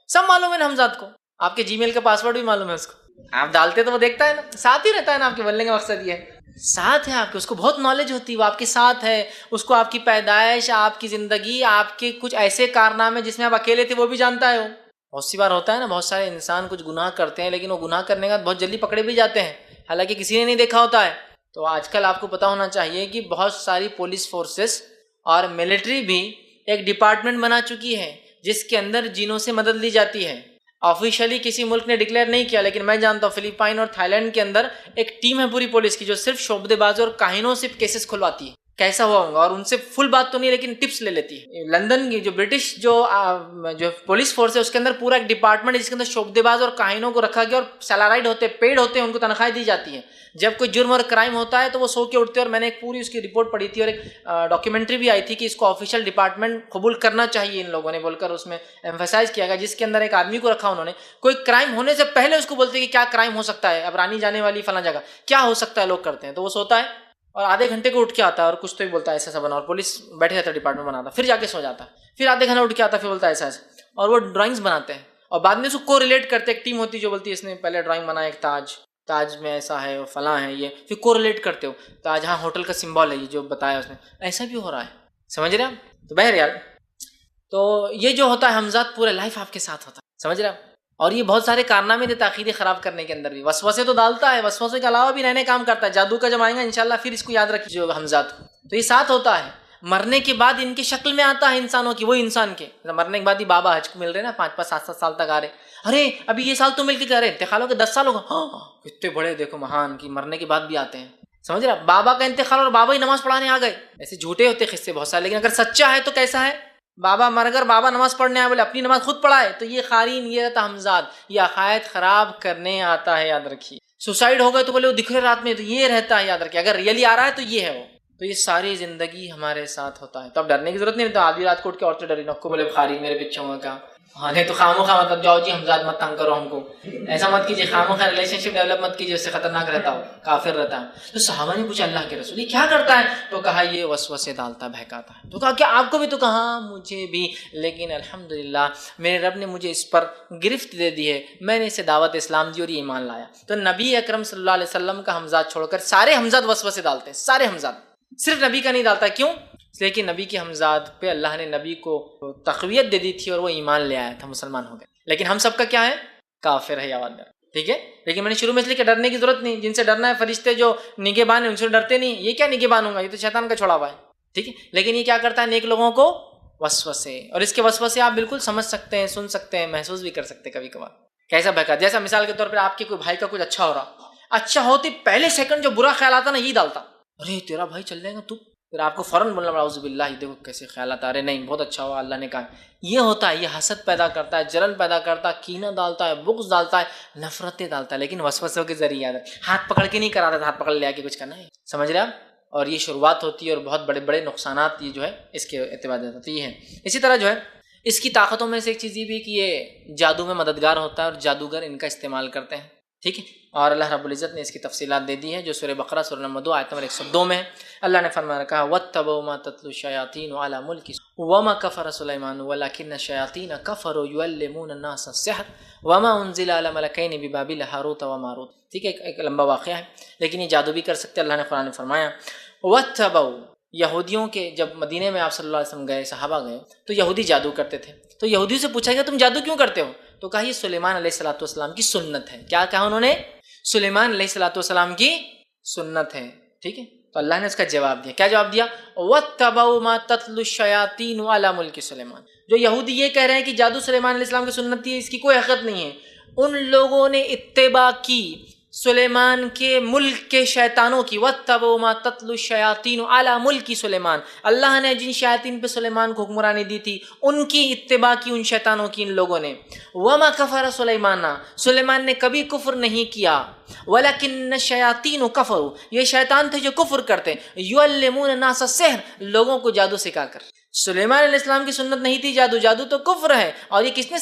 سب معلوم ہے نا حمزاد کو. آپ کے جی میل کا پاسورڈ بھی معلوم ہے اس کو، آپ ڈالتے تو وہ دیکھتا ہے نا، ساتھ ہی رہتا ہے نا. آپ کے بولنے کا مقصد یہ ہے ساتھ ہے آپ کے، اس کو بہت نالج ہوتی ہے، وہ آپ کے ساتھ ہے. اس کو آپ کی پیدائش، آپ کی زندگی، آپ کے کچھ ایسے کارنامے جس میں آپ اکیلے تھے وہ بھی جانتا ہے. وہ بہت سی بار ہوتا ہے نا، بہت سارے انسان کچھ گناہ کرتے ہیں لیکن وہ گناہ کرنے کا بہت جلدی پکڑے بھی جاتے ہیں، حالانکہ کسی نے نہیں دیکھا ہوتا ہے. تو آج کل آپ کو پتا ہونا چاہیے کہ بہت ساری پولیس فورسز اور ملٹری بھی ایک ڈپارٹمنٹ بنا چکی ہے جس کے اندر جنوں سے مدد لی جاتی ہے. آفیشلی کسی ملک نے ڈکلیئر نہیں کیا، لیکن میں جانتا ہوں فلپائن اور تھائی لینڈ کے اندر ایک ٹیم ہے پوری پولیس کی جو صرف شعبدے بازوں اور کاہنوں سے کیسز کھلواتی ہے. کیسا ہوا ہوں گا، اور ان سے فل بات تو نہیں لیکن ٹپس لے لیتی ہے. لندن کی جو برٹش جو پولیس فورس ہے اس کے اندر پورا ایک ڈپارٹمنٹ ہے جس کے اندر شعبدے باز اور کاہنوں کو رکھا گیا، اور سیلرائڈ ہوتے، پیڈ ہوتے ہیں، ان کو تنخواہیں دی جاتی ہیں. جب کوئی جرم اور کرائم ہوتا ہے تو وہ سو کے اٹھتے ہیں. اور میں نے ایک پوری اس کی رپورٹ پڑھی تھی اور ایک ڈاکیومنٹری بھی آئی تھی کہ اس کو آفیشیل ڈپارٹمنٹ قبول کرنا چاہیے ان لوگوں نے بول کر اس میں ایمفسائز کیا گیا، جس کے اندر ایک آدمی کو رکھا انہوں نے. کوئی کرائم ہونے سے پہلے اس کو بولتے کہ کیا کرائم ہو سکتا ہے، اب رانی جانے والی فلاں جگہ کیا ہو سکتا ہے لوگ کرتے ہیں، تو وہ سوتا ہے اور آدھے گھنٹے کو اٹھ کے آتا ہے اور کچھ تو بھی بولتا ہے ایسا بنا، اور پولیس بیٹھے رہتا ہے ڈپارٹمنٹ بناتا، پھر جا کے سو جاتا ہے، پھر آدھے گھنٹے اٹھ کے آتا ہے، پھر بولتا ہے ایسا ایسا، اور وہ ڈرائنگس بناتے ہیں اور بعد میں اس کو ریلیٹ کرتے. ایک ٹیم ہوتی ہے جو بولتی ہے اس نے پہلے ڈرائنگ بنایا ایک تاج میں ایسا ہے فلاں ہے، یہ پھر کو ریلیٹ کرتے ہو تاج، ہاں ہوٹل کا سمبول ہے یہ جو بتایا اس نے، ایسا بھی ہو رہا ہے. سمجھ رہے آپ؟ تو بہرحال تو یہ جو ہوتا ہے حمزات پورے لائف آپ کے ساتھ ہوتا ہے. سمجھ رہے آپ؟ اور یہ بہت سارے کارنامے دیتا ہے عقیدے خراب کرنے کے اندر بھی. وسوسے تو ڈالتا ہے، وسوسے کے علاوہ بھی نئے نئے کام کرتا ہے. جادو کا جب آئیں گا انشاءاللہ پھر اس کو یاد رکھیے جو حمزات کو. تو یہ ساتھ ہوتا ہے، مرنے کے بعد ان کی شکل میں آتا ہے انسانوں کی، وہی انسان کے مرنے کے بعد ہی بابا حج کو مل رہے نا، 5 7 سال تک آ رہے. ارے ابھی یہ سال تو مل کے کہہ رہے انتقال ہو کے 10 سال ہوگا، ہاں کتنے بڑے دیکھو مہان کی مرنے کے بعد بھی آتے ہیں. سمجھ رہے بابا کا انتقال اور بابا ہی نماز پڑھانے آ گئے. ایسے جھوٹے ہوتے قصے بہت سارے، لیکن اگر سچا ہے تو کیسا ہے؟ بابا مر کر بابا نماز پڑھنے آئے، بولے اپنی نماز خود پڑھائے. تو یہ قارین، یہ رہتا حمزاد، یہ عقائد خراب کرنے آتا ہے. یاد رکھیے سوسائڈ ہو گئے تو بولے وہ دکھ رہے رات میں، تو یہ رہتا ہے. یاد رکھیے اگر ریئلی آ رہا ہے تو یہ ہے وہ. تو یہ ساری زندگی ہمارے ساتھ ہوتا ہے. تو اب ڈرنے کی ضرورت نہیں. تو آدھی رات کو اٹھ کے عورتیں ڈری نکو بولے بخاری میرے پیچھے ہوا کا، ہاں نہیں تو خاموخواہ مطلب جاؤ جی حمزاد مت تنگ کرو ہم کو، ایسا مت کیجیے، خاموخواہ ریلیشن شپ ڈیولپ مت کیجیے، اس سے خطرناک رہتا ہو، کافر رہتا ہے. تو صحابہ نے پوچھا اللہ کے رسول یہ کیا کرتا ہے؟ تو کہا یہ وسوسے ڈالتا بہکاتا ہے. تو کہا کہ آپ کو بھی؟ تو کہا مجھے بھی، لیکن الحمدللہ میرے رب نے مجھے اس پر گرفت دے دی ہے، میں نے اسے دعوت اسلام دی اور یہ ایمان لایا. تو نبی اکرم صلی اللہ علیہ وسلم کا حمزاد چھوڑ کر سارے حمزاد وسوسے ڈالتے ہیں، سارے حمزاد. صرف نبی کا نہیں ڈالتا. کیوں؟ اس لیے کہ نبی کی ہمزاد پہ اللہ نے نبی کو تقویت دے دی تھی اور وہ ایمان لے آیا تھا, مسلمان ہو گئے. لیکن ہم سب کا کیا ہے؟ کافر ہے یا وادر. ٹھیک ہے. لیکن میں نے شروع میں اس لیے کہ ڈرنے کی ضرورت نہیں. جن سے ڈرنا ہے فرشتے جو نگہبان ہیں ان سے ڈرتے نہیں. یہ کیا نگہبان ہوں گا, یہ تو شیطان کا چھوڑا ہوا ہے. ٹھیک ہے. لیکن یہ کیا کرتا ہے؟ نیک لوگوں کو وسوسے, اور اس کے وسوسے آپ بالکل سمجھ سکتے ہیں, سن سکتے ہیں, محسوس بھی کر سکتے ہیں کبھی کبھار. کیسا بہکا؟ جیسا مثال کے طور پر آپ کے کوئی بھائی کا کچھ اچھا ہو رہا, اچھا ہوتے پہلے سیکنڈ جو برا خیال آتا نا یہی ڈالتا, ارے تیرا بھائی چل جائے گا تو, پھر آپ کو فوراً بولنا پڑا اعوذ باللہ, دیکھو کیسے خیالات آ رہے, نہیں بہت اچھا ہوا اللہ نے کہا. یہ ہوتا ہے, یہ حسد پیدا کرتا ہے, جلن پیدا کرتا ہے, کینہ ڈالتا ہے, بغض ڈالتا ہے, نفرتیں ڈالتا ہے. لیکن وسوسوں کے ذریعے آتا ہے, ہاتھ پکڑ کے نہیں کراتا تھا, ہاتھ پکڑ لے کے کچھ کرنا ہے. سمجھ رہے آپ؟ اور یہ شروعات ہوتی ہے اور بہت بڑے بڑے نقصانات یہ جو ہے اس کے اعتبار سے تو یہ ہے. اسی طرح جو ہے اس کی طاقتوں میں سے ایک چیز یہ بھی کہ یہ جادو میں مددگار ہوتا ہے اور جادوگر ان کا استعمال کرتے ہیں. ٹھیک ہے. اور اللہ رب العزت نے اس کی تفصیلات دے دی ہیں جو سورہ بقرہ سورہ نمبر 2 آیت نمبر 102 میں ہے. اللہ نے فرمایا کہا وَاتَّبَعُوا مَا تَتْلُو الشَّيَاطِينُ عَلَى مُلْكِ وَمَا كَفَرَ سُلَيْمَانُ وَلَكِنَّ الشَّيَاطِينَ كَفَرُوا يُعَلِّمُونَ النَّاسَ السِّحْرَ وَمَا أُنزِلَ عَلَى مَلَكَيْنِ بِبَابِلَ هَارُوتَ وَمَارُوتَ. ٹھیک ہے, ایک لمبا واقعہ ہے لیکن یہ جادو بھی کر سکتے. اللہ نے قرآن میں فرمایا وَاتَّبَعُوا, یہودیوں کے جب مدینے میں آپ صلی اللہ علیہ وسلم گئے, صحابہ گئے, تو یہودی جادو کرتے تھے. تو یہودیوں سے پوچھا گیا تم جادو کیوں کرتے ہو؟ تو کہا یہ سلیمان علیہ الصلوۃ والسلام کی سنت ہے. کیا کہا انہوں نے؟ سلیمان علیہ الصلوۃ والسلام کی سنت ہے. ٹھیک ہے. تو اللہ نے اس کا جواب دیا. کیا جواب دیا؟ وَاتَّبَعُوا مَا تَتْلُو الشَّيَاطِينُ عَلَى مُلْكِ سلیمان. جو یہودی یہ کہہ رہے ہیں کہ جادو سلیمان علیہ السلام کی سنت تھی, اس کی کوئی حقیقت نہیں ہے, ان لوگوں نے اتباع کی سلیمان کے ملک کے شیطانوں کی. وَاتَّبَعُوا مَا تَتْلُو الشَّيَاطِينُ عَلَى مُلْكِ سلیمان, اللہ نے جن شیاطین پہ سلیمان کو حکمرانی دی تھی ان کی اتباع کی ان شیطانوں کی ان لوگوں نے. وَمَا كَفَرَ سُلَيْمَانَ, سلیمان نے کبھی کفر نہیں کیا. وَلَكِنَّ الشَّيَاطِينُ كَفَرُوا, یہ شیطان تھے جو کفر کرتے. يُعَلِّمُونَ النَّاسَ السِّحْرَ, لوگوں کو جادو سکھا کر. سلیمان علیہ السلام کی سنت نہیں تھی جادو, جادو تو کفر ہے. اور یہ کس نے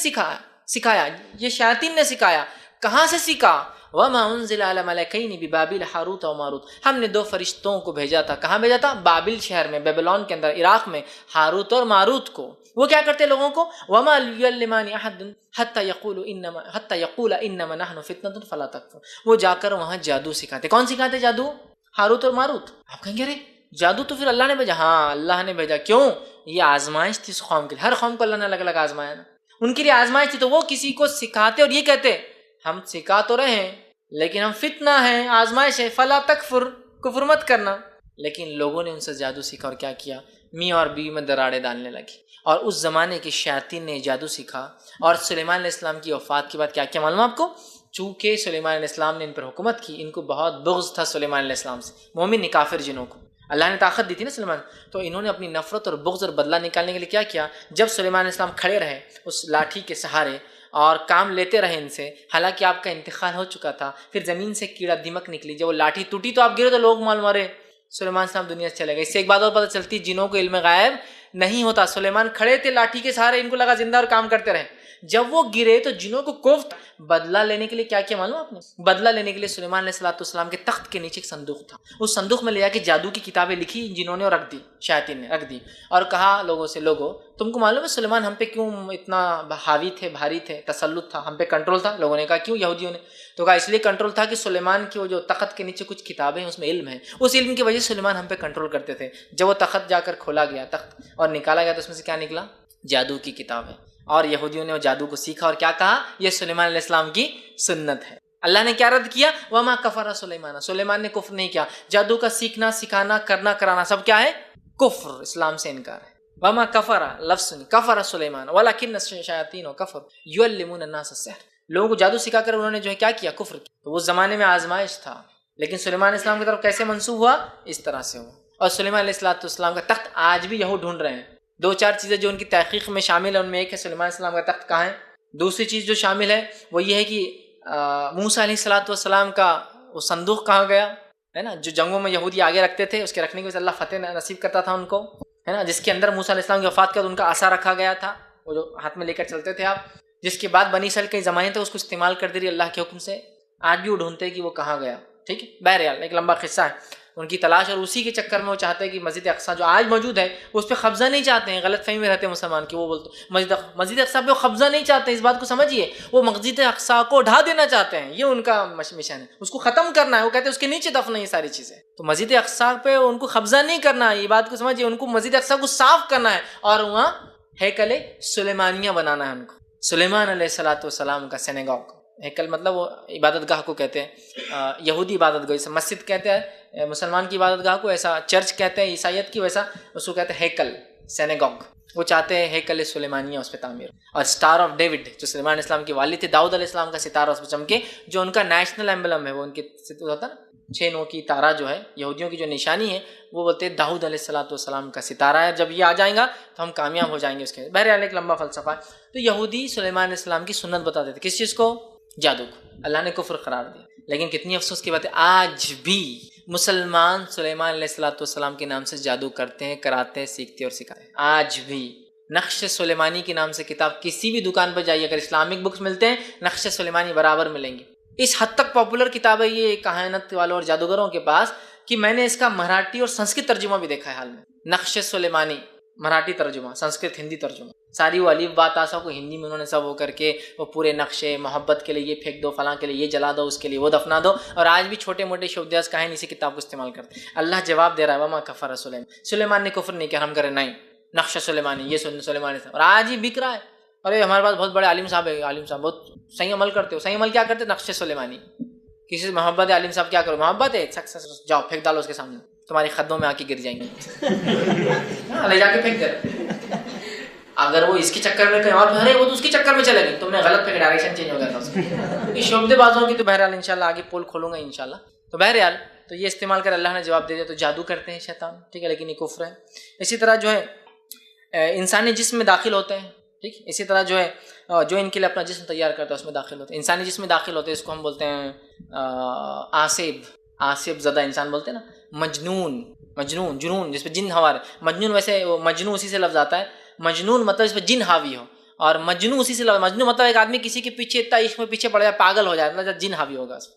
سکھایا؟ یہ شیاطین نے سکھایا. کہاں سے سیکھا؟ وَمَا أُنزِلَ عَلَى مَلَكَيْنِ بِبَابِلَ هَارُوتَ وَمَارُوتَ, ہم نے 2 فرشتوں کو بھیجا تھا. کہاں بھیجا تھا؟ بابل شہر میں, بیبلون کے اندر, عراق میں, ہاروت اور ماروت کو. وہ کیا کرتے لوگوں کو؟ وَمَا يُعَلِّمَانِ أَحَدٌ حَتَّى يَقُولَ إِنَّمَا نَحْنُ فِتْنَةٌ فَلَا تَكْفُرْ. وہ جا کر وہاں جادو سکھاتے. کون سکھاتے جادو؟ ہاروت اور ماروت. آپ کہیں گے رے جادو تو پھر اللہ نے بھیجا. ہاں اللہ نے بھیجا. کیوں؟ یہ آزمائش تھی اس قوم کے لیے. ہر قوم کو اللہ نے الگ الگ آزمایا نا, ان کے لیے آزمائش تھی. تو وہ کسی کو سکھاتے اور یہ کہتے ہم سکھا تو رہے ہیں لیکن ہم فتنہ ہیں, آزمائش ہے, فلا تکفر, کفر مت کرنا. لیکن لوگوں نے ان سے جادو سیکھا اور کیا کیا؟ میاں اور بیوی میں دراڑیں ڈالنے لگی. اور اس زمانے کے شیاطین نے جادو سیکھا. اور سلیمان علیہ السلام کی وفات کے بعد کیا کیا معلوم آپ کو؟ چونکہ سلیمان علیہ السلام نے ان پر حکومت کی, ان کو بہت بغض تھا سلیمان علیہ السلام سے, مومن نہیں کافر جنوں کو. اللہ نے طاقت دی تھی نا سلیمان, تو انہوں نے اپنی نفرت اور بغض اور بدلہ نکالنے کے لیے کیا جب سلیمان علیہ السلام کھڑے رہے اس لاٹھی کے سہارے اور کام لیتے رہے ان سے, حالانکہ آپ کا انتقال ہو چکا تھا, پھر زمین سے کیڑا دمک نکلی, جب وہ لاٹھی ٹوٹی تو آپ گرے تو لوگ معلوم مرے, سلیمان صاحب دنیا سے چلے گئے. اس سے ایک بات اور پتہ چلتی, جنوں کو علم غائب نہیں ہوتا. سلیمان کھڑے تھے لاٹھی کے سہارے, ان کو لگا زندہ اور کام کرتے رہے. جب وہ گرے تو جنوں کو کوفت. بدلہ لینے کے لیے کیا کیا معلوم آپ نے؟ بدلہ لینے کے لیے سلیمان علیہ السلام کے تخت کے نیچے ایک صندوق تھا, اس صندوق میں لے جا کے جادو کی کتابیں لکھی جنہوں نے, اور رکھ دی, شیاطین نے رکھ دی, اور کہا لوگوں سے لوگوں تم کو معلوم ہے سلیمان ہم پہ کیوں اتنا حاوی تھے, بھاری تھے, تسلط تھا, ہم پہ کنٹرول تھا. لوگوں نے کہا کیوں؟ یہودیوں نے تو کہا اس لیے کنٹرول تھا کہ سلیمان کی وہ جو تخت کے نیچے کچھ کتابیں ہیں اس میں علم ہے, اس علم کی وجہ سے سلیمان ہم پہ کنٹرول کرتے تھے. جب وہ تخت جا کر کھولا گیا تخت اور نکالا گیا تو اس میں سے کیا نکلا؟ جادو کی کتاب ہے. اور یہودیوں نے وہ جادو کو سیکھا اور کیا کہا یہ سلیمان علیہ السلام کی سنت ہے. اللہ نے کیا رد کیا؟ وما کفر سلیمان, سلیمان نے کفر نہیں کیا. جادو کا سیکھنا, سکھانا, کرنا, کرانا سب کیا ہے؟ کفر, اسلام سے انکار ہے. وما کفر, لفظ سنی, کفر سلیمان ولکن الشیاطین کفروا یعلمون الناس السحر, لوگوں کو جادو سکھا کر انہوں نے جو ہے کیا کیا؟ کفر کیا. تو اس زمانے میں آزمائش تھا, لیکن سلیمان علیہ السلام کی طرف کیسے منسوب ہوا؟ اس طرح سے ہوا. اور سلیمان علیہ السلام کا تخت آج بھی یہود ڈھونڈ رہے ہیں. 2-4 چیزیں جو ان کی تحقیق میں شامل ہے ان میں ایک ہے سلیمان علیہ السلام کا تخت کہاں ہے. دوسری چیز جو شامل ہے وہ یہ ہے کہ موسیٰ علیہ السلام کا وہ صندوق کہاں گیا ہے نا, جو جنگوں میں یہودی آگے رکھتے تھے, اس کے رکھنے کی وجہ سے اللہ فتح نصیب کرتا تھا ان کو, ہے نا, جس کے اندر موسیٰ علیہ السلام کی وفات کے بعد ان کا عصا رکھا گیا تھا, وہ جو ہاتھ میں لے کر چلتے تھے آپ, جس کے بعد بنی اسرائیل کئی زمانے تھے اس کو استعمال کر دے رہی اللہ کے حکم سے. آج بھی وہ ڈھونڈتے کہ وہ کہاں گیا. ٹھیک ہے, بہرحال ایک لمبا قصہ ہے, ان کی تلاش، اور اسی کے چکر میں وہ چاہتے ہیں کہ مسجد اقصیٰ جو آج موجود ہے اس پہ قبضہ نہیں چاہتے ہیں. غلط فہمی میں رہتے ہیں مسلمان کہ وہ بولتے مسجد اقصیٰ پہ وہ قبضہ نہیں چاہتے. اس بات کو سمجھیے، وہ مسجد اقصیٰ کو ڈھا دینا چاہتے ہیں. یہ ان کا مشن ہے، اس کو ختم کرنا ہے. وہ کہتے ہیں اس کے نیچے دفن ہے یہ ساری چیزیں. تو مسجد اقصیٰ پہ ان کو قبضہ نہیں کرنا ہے، یہ بات کو سمجھیے. ان کو مسجد اقصیٰ کو صاف کرنا ہے اور وہاں ہیکل سلیمانیہ بنانا ہے. ان کو سلیمان علیہ السلام کا سینیگاگ، ہیکل مطلب وہ عبادت گاہ کو کہتے ہیں. یہودی عبادت گاہ جیسے مسجد کہتے ہیں مسلمان کی عبادت گاہ کو، ایسا چرچ کہتے ہیں عیسائیت کی، ویسا اس کو کہتے ہیں ہیکل سینیگاگ. وہ چاہتے ہیں ہیکل سلیمانیہ اس پہ تعمیر. اور اسٹار آف ڈیوڈ جو سلیمان علیہ السلام کے والد تھے، داؤد علیہ السلام کا ستارہ اس پہ چمکے، جو ان کا نیشنل ایمبلم ہے. وہ ان کے ہوتا نا 6 نو کی تارہ جو ہے یہودیوں کی جو نشانی ہے، وہ بولتے ہیں داؤد علیہ السلام کا ستارہ ہے. جب یہ آ جائیں گا تو ہم کامیاب ہو جائیں گے اس کے. بہرحال ایک لمبا فلسفہ ہے. تو یہودی سلیمان علیہ السلام کی سنت بتاتے تھے. کس چیز کو؟ جادو کو. اللہ نے کفر قرار دیا. لیکن کتنی افسوس کی بات ہے، آج بھی مسلمان سلیمان علیہ السلام کے نام سے جادو کرتے ہیں، کراتے ہیں، سیکھتے اور سکھاتے ہیں. آج بھی نقش سلیمانی کے نام سے کتاب کسی بھی دکان پر جائیے، اگر اسلامک بکس ملتے ہیں نقش سلیمانی برابر ملیں گے. اس حد تک پاپولر کتاب ہے یہ کہانت والوں اور جادوگروں کے پاس کہ میں نے اس کا مراٹھی اور سنسکرت ترجمہ بھی دیکھا ہے حال میں. نقش سلیمانی مراٹھی ترجمہ، سنسکرت ہندی ترجمہ، ساری وہ الف با تا سا کو ہندی میں انہوں نے سب وہ کر کے وہ پورے نقشے، محبت کے لیے یہ پھینک دو، فلاں کے لیے یہ جلا دو، اس کے لیے وہ دفنا دو. اور آج بھی چھوٹے موٹے شعبدیاز کہانی اسی کتاب کو استعمال کرتے ہیں. اللہ جواب دے رہا ہے وما کفر سلیمان نے کفر نہیں کیا. ہم کریں نہیں، نقش سلیمانی، یہ سلیمان. اور آج ہی بک رہا ہے. ارے ہمارے پاس بہت بڑے عالم صاحب ہے، عالم صاحب بہت صحیح عمل کرتے ہو. صحیح عمل کیا کرتے؟ نقش سلیمانی. کسی سے محبت ہے، عالم صاحب کیا کرو؟ محبت ہے، جاؤ پھینک ڈالو اس کے سامنے، تمہاری خدوں میں آ کے گر جائیں گے. لے جا کے پھینک دے. اگر وہ اس کے چکر میں کہیں اور ارے وہ تو اس کے چکر میں چلے گئی، تم نے غلط پھینک، ڈائریکشن چینج ہو گیا تھا اس کا. یہ شعبدے بازوں کی تو بہرحال انشاءاللہ آگے پول کھولوں گا انشاءاللہ. تو بہرحال تو یہ استعمال کر اللہ نے جواب دے دیا. تو جادو کرتے ہیں شیطان، ٹھیک ہے، لیکن یہ کفر ہے. اسی طرح جو ہے انسانی جسم میں داخل ہوتے ہیں، ٹھیک. اسی طرح جو ہے جو ان کے لیے اپنا جسم تیار کرتا ہے اس میں داخل ہوتے ہیں. انسانی جسم میں داخل ہوتے ہیں، اس کو ہم بولتے ہیں آصب زدہ انسان بولتے ہیں نا. مجنون جنون جس پہ جن حوار ہے. مجنون ویسے مجنون اسی سے لفظ آتا ہے. مجنون مطلب اس پہ جن حاوی ہو، اور مجنون اسی سے لفظ. مجنون مطلب ایک آدمی کسی کے پیچھے اتنا عشق میں پیچھے پڑ جائے، پاگل ہو جائے، مطلب جن حاوی ہوگا اس پہ.